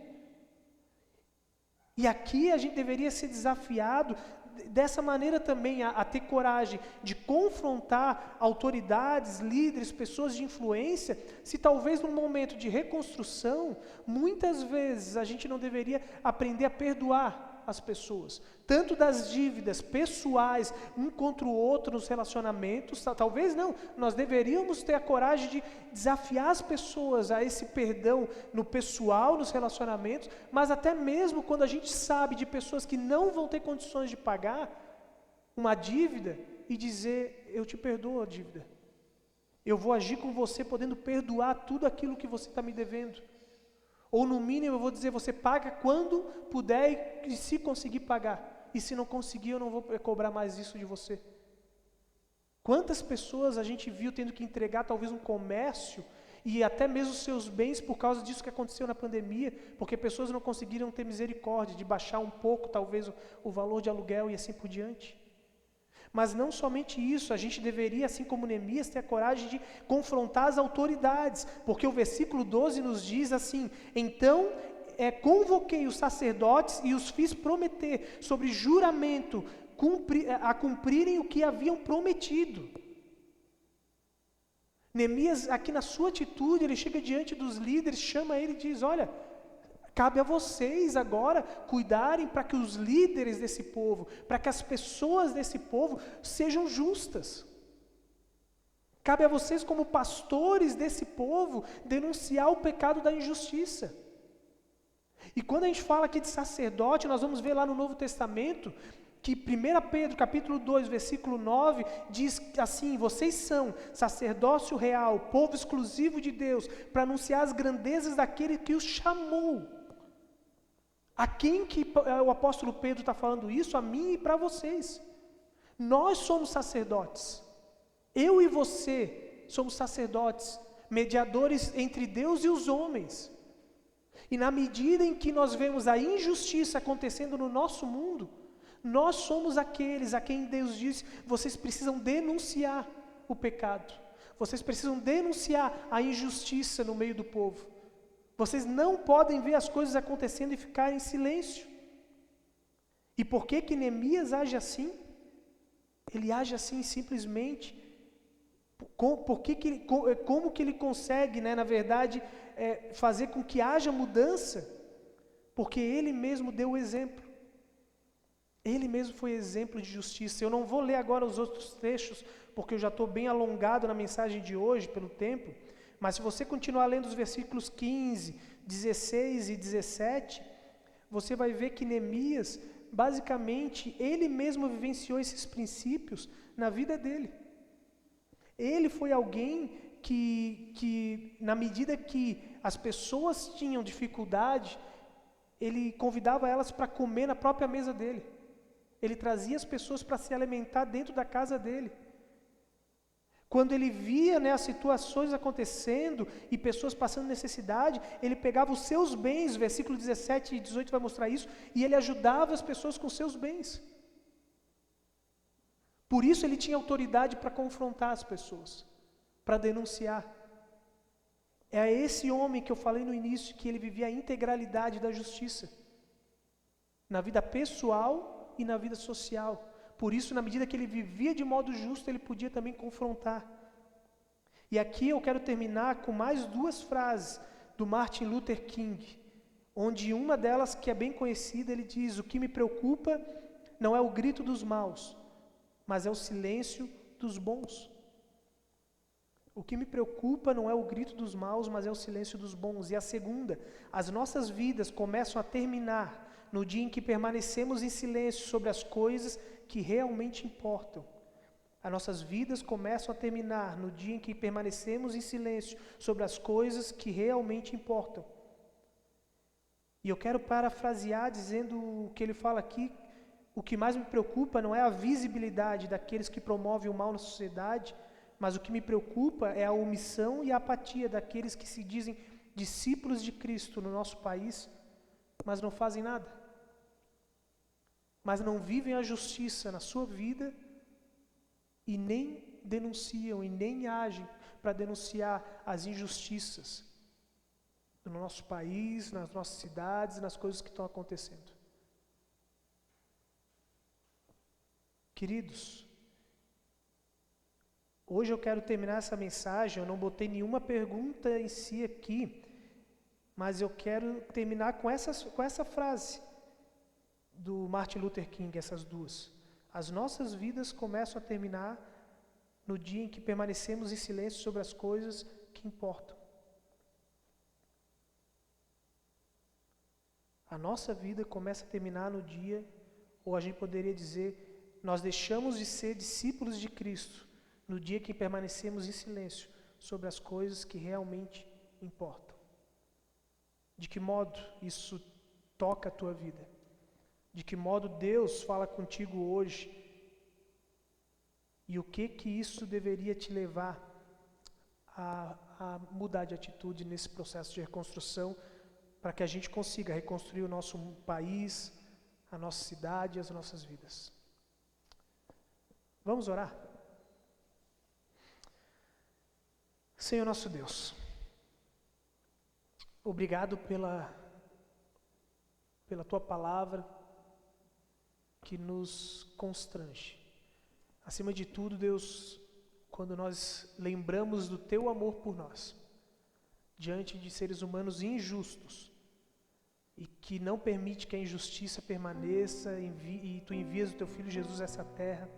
E aqui a gente deveria ser desafiado dessa maneira também, a ter coragem de confrontar autoridades, líderes, pessoas de influência, se talvez num momento de reconstrução, muitas vezes a gente não deveria aprender a perdoar as pessoas, tanto das dívidas pessoais, um contra o outro nos relacionamentos, talvez não, nós deveríamos ter a coragem de desafiar as pessoas a esse perdão no pessoal, nos relacionamentos, mas até mesmo quando a gente sabe de pessoas que não vão ter condições de pagar uma dívida e dizer, eu te perdoo a dívida, eu vou agir com você podendo perdoar tudo aquilo que você está me devendo. Ou no mínimo eu vou dizer, você paga quando puder e se conseguir pagar. E se não conseguir, eu não vou cobrar mais isso de você. Quantas pessoas a gente viu tendo que entregar talvez um comércio e até mesmo seus bens por causa disso que aconteceu na pandemia, porque pessoas não conseguiram ter misericórdia de baixar um pouco talvez o valor de aluguel e assim por diante. Mas não somente isso, a gente deveria, assim como Neemias, ter a coragem de confrontar as autoridades, porque o versículo 12 nos diz assim, então convoquei os sacerdotes e os fiz prometer sobre juramento a cumprirem o que haviam prometido. Neemias, aqui na sua atitude, ele chega diante dos líderes, chama ele e diz, olha, cabe a vocês agora cuidarem para que os líderes desse povo, para que as pessoas desse povo sejam justas. Cabe a vocês como pastores desse povo denunciar o pecado da injustiça. E quando a gente fala aqui de sacerdote, nós vamos ver lá no Novo Testamento, que 1 Pedro capítulo 2, versículo 9, diz assim, vocês são sacerdócio real, povo exclusivo de Deus, para anunciar as grandezas daquele que os chamou. A quem que o apóstolo Pedro está falando isso? A mim e para vocês. Nós somos sacerdotes. Eu e você somos sacerdotes, mediadores entre Deus e os homens. E na medida em que nós vemos a injustiça acontecendo no nosso mundo, nós somos aqueles a quem Deus diz, vocês precisam denunciar o pecado. Vocês precisam denunciar a injustiça no meio do povo. Vocês não podem ver as coisas acontecendo e ficar em silêncio. E por que Neemias age assim? Ele age assim simplesmente. Como que ele consegue, na verdade, fazer com que haja mudança? Porque ele mesmo deu o exemplo. Ele mesmo foi exemplo de justiça. Eu não vou ler agora os outros trechos, porque eu já estou bem alongado na mensagem de hoje, pelo tempo. Mas se você continuar lendo os versículos 15, 16 e 17, você vai ver que Neemias, basicamente, ele mesmo vivenciou esses princípios na vida dele. Ele foi alguém que na medida que as pessoas tinham dificuldade, ele convidava elas para comer na própria mesa dele. Ele trazia as pessoas para se alimentar dentro da casa dele. Quando ele via as situações acontecendo e pessoas passando necessidade, ele pegava os seus bens, versículo 17 e 18 vai mostrar isso, e ele ajudava as pessoas com seus bens. Por isso ele tinha autoridade para confrontar as pessoas, para denunciar. É a esse homem que eu falei no início, que ele vivia a integralidade da justiça, na vida pessoal e na vida social. Por isso, na medida que ele vivia de modo justo, ele podia também confrontar. E aqui eu quero terminar com mais duas frases do Martin Luther King, onde uma delas, que é bem conhecida, ele diz, o que me preocupa não é o grito dos maus, mas é o silêncio dos bons. O que me preocupa não é o grito dos maus, mas é o silêncio dos bons. E a segunda, as nossas vidas começam a terminar no dia em que permanecemos em silêncio sobre as coisas que realmente importam. As nossas vidas começam a terminar no dia em que permanecemos em silêncio sobre as coisas que realmente importam. E eu quero parafrasear dizendo o que ele fala aqui, o que mais me preocupa não é a visibilidade daqueles que promovem o mal na sociedade, mas o que me preocupa é a omissão e a apatia daqueles que se dizem discípulos de Cristo no nosso país, mas não fazem nada. Mas não vivem a justiça na sua vida e nem denunciam e nem agem para denunciar as injustiças no nosso país, nas nossas cidades, nas coisas que estão acontecendo. Queridos, hoje eu quero terminar essa mensagem, eu não botei nenhuma pergunta em si aqui, mas eu quero terminar com essa frase. do Martin Luther King, essas duas. As nossas vidas começam a terminar no dia em que permanecemos em silêncio sobre as coisas que importam. A nossa vida começa a terminar no dia, ou a gente poderia dizer, nós deixamos de ser discípulos de Cristo no dia que permanecemos em silêncio sobre as coisas que realmente importam. De que modo isso toca a tua vida? De que modo Deus fala contigo hoje? E o que isso deveria te levar a mudar de atitude nesse processo de reconstrução, para que a gente consiga reconstruir o nosso país, a nossa cidade e as nossas vidas. Vamos orar? Senhor nosso Deus, obrigado pela Tua palavra que nos constrange. Acima de tudo, Deus, quando nós lembramos do Teu amor por nós, diante de seres humanos injustos, e que não permite que a injustiça permaneça, e Tu envias o Teu Filho Jesus a essa terra,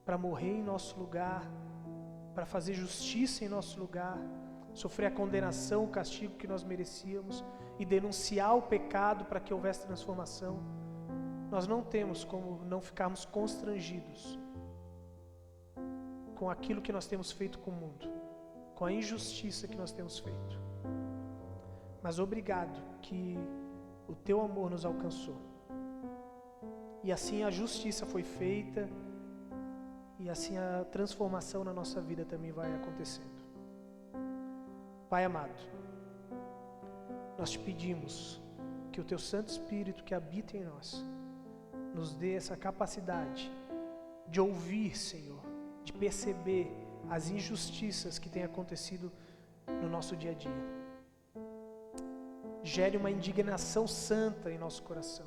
para morrer em nosso lugar, para fazer justiça em nosso lugar, sofrer a condenação, o castigo que nós merecíamos, e denunciar o pecado para que houvesse transformação. Nós não temos como não ficarmos constrangidos com aquilo que nós temos feito com o mundo, com a injustiça que nós temos feito. Mas obrigado que o Teu amor nos alcançou. E assim a justiça foi feita, e assim a transformação na nossa vida também vai acontecendo. Pai amado, nós te pedimos que o Teu Santo Espírito que habita em nós nos dê essa capacidade de ouvir, Senhor, de perceber as injustiças que têm acontecido no nosso dia a dia. Gere uma indignação santa em nosso coração.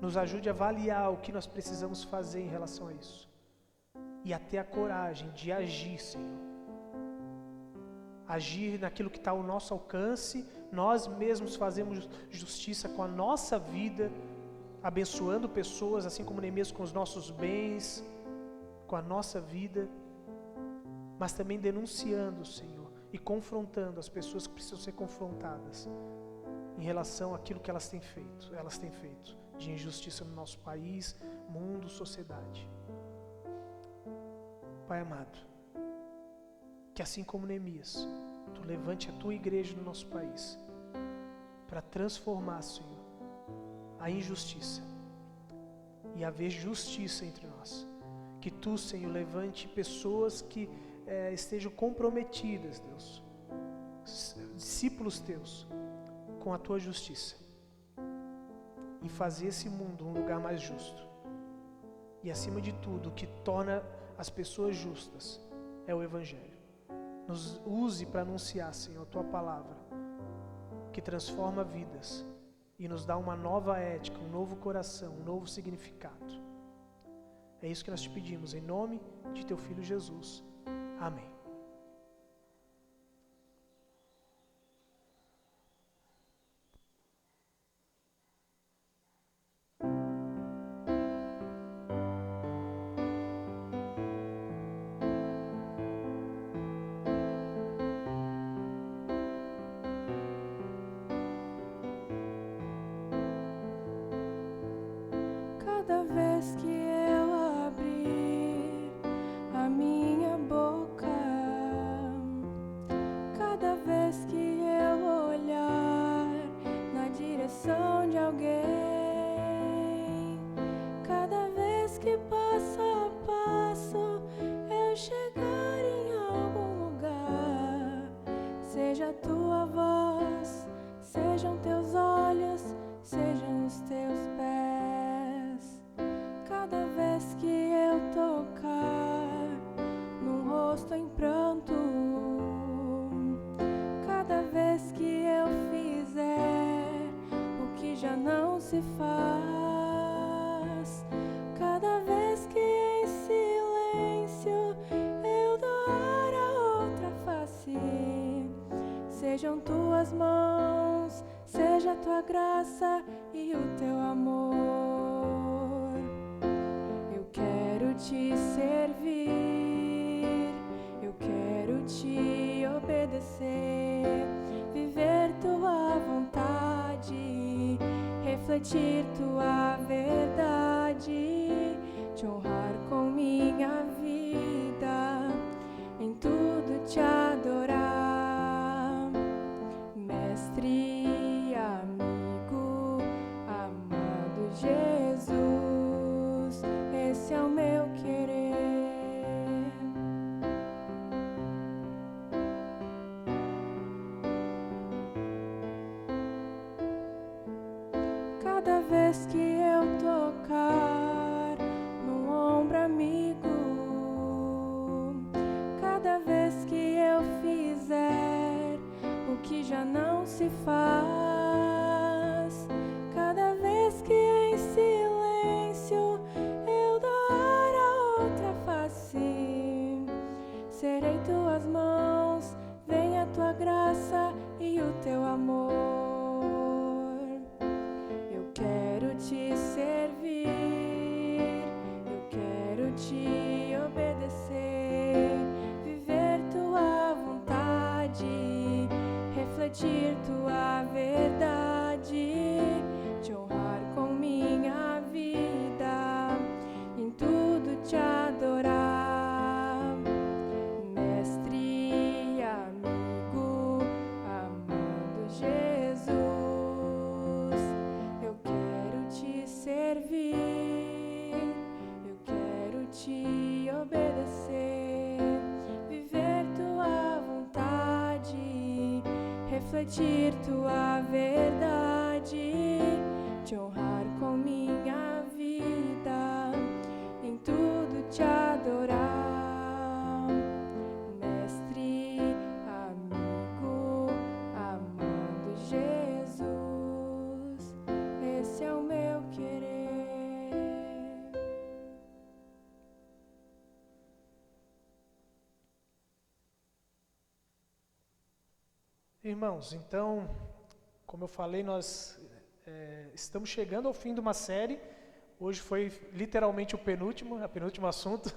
Nos ajude a avaliar o que nós precisamos fazer em relação a isso. E a ter a coragem de agir, Senhor. Agir naquilo que está ao nosso alcance. Nós mesmos fazemos justiça com a nossa vida, abençoando pessoas, assim como Neemias, com os nossos bens, com a nossa vida, mas também denunciando, Senhor, e confrontando as pessoas que precisam ser confrontadas em relação àquilo que elas têm feito de injustiça no nosso país, mundo, sociedade. Pai amado, que assim como Neemias, Tu levante a Tua igreja no nosso país para transformar, Senhor, a injustiça e haver justiça entre nós. Que Tu, Senhor, levante pessoas que estejam comprometidas, Deus, discípulos Teus, com a Tua justiça, e fazer esse mundo um lugar mais justo. E acima de tudo, o que torna as pessoas justas é o Evangelho. Nos use para anunciar, Senhor, a Tua palavra, que transforma vidas e nos dá uma nova ética, um novo coração, um novo significado. É isso que nós te pedimos, em nome de Teu Filho Jesus. Amém. Cada vez que eu abrir a minha boca, cada vez que eu olhar na direção de alguém, cada vez que passo a passo eu chegar em algum lugar, seja a Tua voz, sejam Teus olhos, sejam os Teus pés. Cada vez que eu tocar num rosto em pranto, cada vez que eu fizer o que já não se faz, cada vez que em silêncio eu doar a outra face, sejam Tuas mãos, seja seja a tua graça e o teu amor. Eu quero te servir, eu quero te obedecer, viver tua vontade, refletir tua verdade, te honrar com minha vida, em tudo te adorar. Mestre, amigo, amado Jesus, esse é o meu querer. Cada vez que eu tocar no ombro amigo, cada vez que eu fizer o que já não se faz, cada vez que em silêncio eu doar a outra face, serei tuas mãos, vem a tua graça e o teu amor. Eu quero te servir, eu quero te obedecer, viver tua vontade, refletir tua verdade, te honrar com minha vida, em tudo te adorar. Mestre, amigo, amado Jesus, eu quero te servir, eu quero te obedecer, viver tua vontade, refletir tua verdade, te honrar com minha vida, em tudo te adorar. Mestre, amigo, amado Jesus, esse é o meu querer. Irmãos, então, como eu falei, nós estamos chegando ao fim de uma série. Hoje foi literalmente a penúltimo assunto.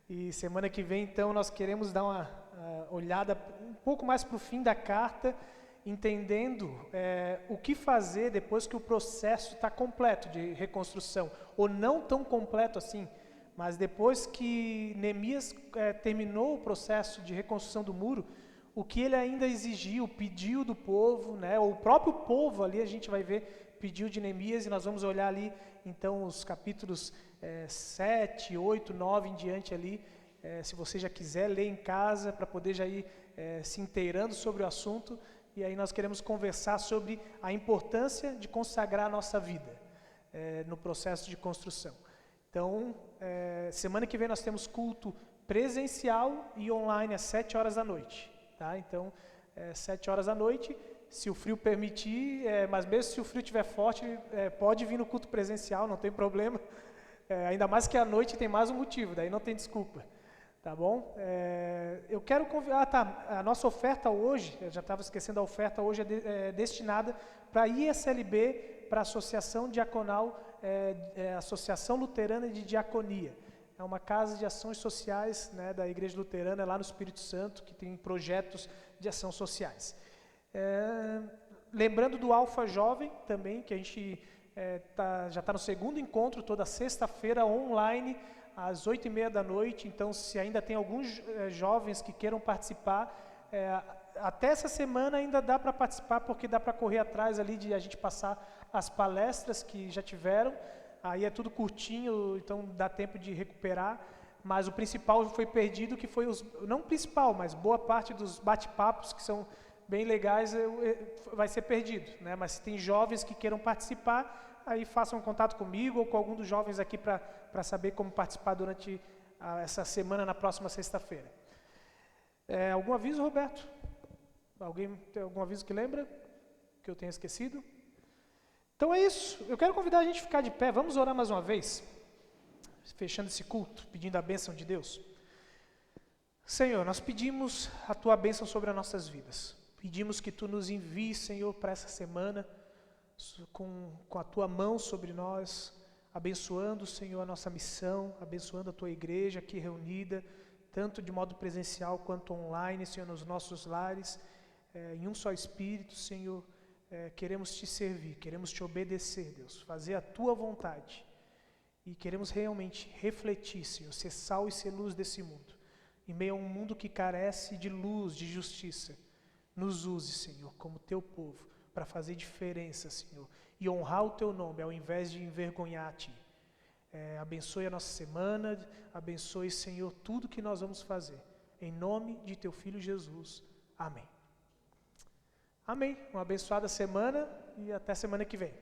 E semana que vem, então, nós queremos dar uma olhada um pouco mais para o fim da carta, entendendo o que fazer depois que o processo está completo de reconstrução, ou não tão completo assim, mas depois que Neemias terminou o processo de reconstrução do muro, o que ele ainda exigiu, pediu do povo, né? O próprio povo ali, a gente vai ver, pediu de Neemias, e nós vamos olhar ali, então, os capítulos 7, 8, 9 em diante ali, se você já quiser ler em casa, para poder já ir se inteirando sobre o assunto, e aí nós queremos conversar sobre a importância de consagrar a nossa vida no processo de construção. Então, semana que vem nós temos culto presencial e online às 7 horas da noite. Tá? Então, 7 horas da noite, se o frio permitir, mas mesmo se o frio estiver forte, pode vir no culto presencial, não tem problema. Ainda mais que à noite tem mais um motivo, daí não tem desculpa. Tá bom? Eu quero convidar, a nossa oferta hoje, eu já estava esquecendo, a oferta hoje é destinada para a ISLB, para a Associação Diaconal, Associação Luterana de Diaconia. É uma casa de ações sociais, né, da Igreja Luterana lá no Espírito Santo, que tem projetos de ação sociais. Lembrando do Alfa Jovem também, que a gente já está no segundo encontro, toda sexta-feira online, às 8h30 da noite. Então, se ainda tem alguns jovens que queiram participar, até essa semana ainda dá para participar, porque dá para correr atrás ali de a gente passar as palestras que já tiveram. Aí é tudo curtinho, então dá tempo de recuperar, mas o principal foi perdido, que foi não o principal, mas boa parte dos bate-papos, que são bem legais, vai ser perdido, né? Mas se tem jovens que queiram participar, aí façam contato comigo ou com algum dos jovens aqui para saber como participar durante essa semana, na próxima sexta-feira. Algum aviso, Roberto? Alguém tem algum aviso que lembra? Que eu tenha esquecido? Então é isso, eu quero convidar a gente a ficar de pé, vamos orar mais uma vez, fechando esse culto, pedindo a bênção de Deus. Senhor, nós pedimos a Tua bênção sobre as nossas vidas, pedimos que Tu nos envies, Senhor, para essa semana, com a Tua mão sobre nós, abençoando, Senhor, a nossa missão, abençoando a Tua igreja aqui reunida, tanto de modo presencial quanto online, Senhor, nos nossos lares, em um só Espírito, Senhor. Queremos Te servir, queremos Te obedecer, Deus, fazer a Tua vontade. E queremos realmente refletir, Senhor, ser sal e ser luz desse mundo. Em meio a um mundo que carece de luz, de justiça, nos use, Senhor, como Teu povo, para fazer diferença, Senhor, e honrar o Teu nome, ao invés de envergonhar a Ti. Abençoe a nossa semana, abençoe, Senhor, tudo que nós vamos fazer. Em nome de Teu Filho Jesus. Amém. Amém. Uma abençoada semana e até semana que vem.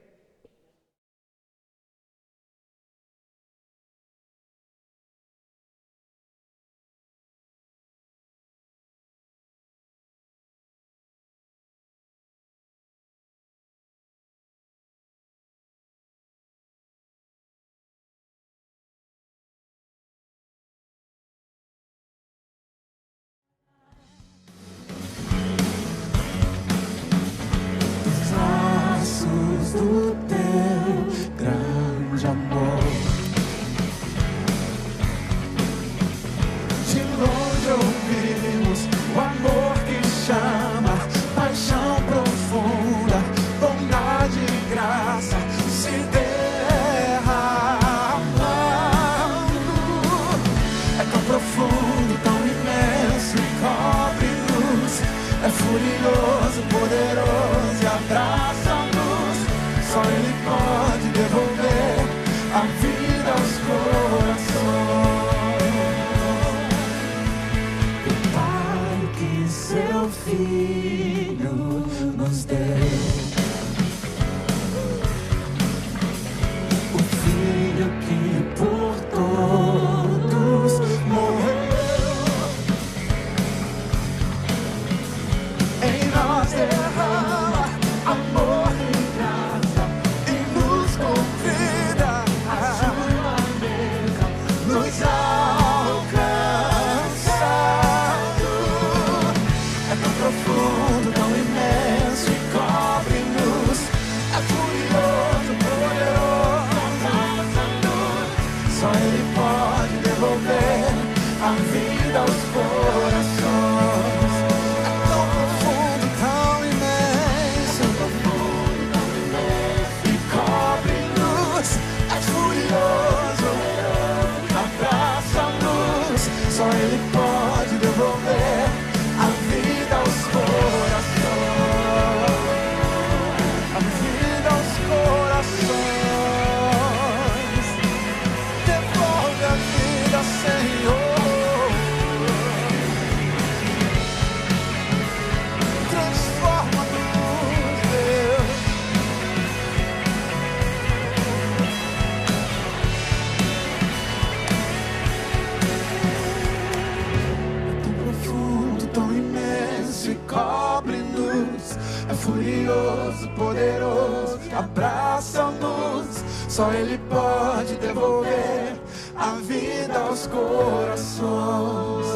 Do Teu grande amor, de longe ouvimos o amor que chama, paixão profunda, bondade e graça se derramando. É tão profundo, tão imenso e cobre-nos, é furioso, poderoso e abraça-nos. Só Ele pode devolver a vida aos corações. O Pai que Seu Filho nos deu, o Filho que por todos morreu, em nós derrama amor e graça, nos alcançando. É tão profundo, tão imenso e cobre-nos, é furioso, poderoso, abraça-nos. Só Ele pode devolver a vida aos corações. É tão profundo, tão imenso e cobre-nos, é furioso, abraça-nos. Só Ele pode devolver a vida aos corações, a vida aos corações. Devolve a vida, Senhor, transforma-nos, Deus. Tão imenso e cobre-nos, é furioso, poderoso, abraça-nos. Só Ele pode devolver a vida aos corações.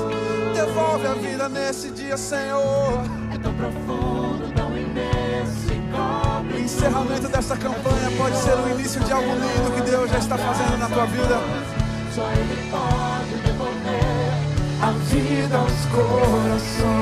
Devolve a vida nesse dia, Senhor. É tão profundo, tão imenso e cobre. O encerramento dessa campanha pode ser o início de algo lindo que Deus já está fazendo na tua vida. Só Ele pode devolver a vida aos corações.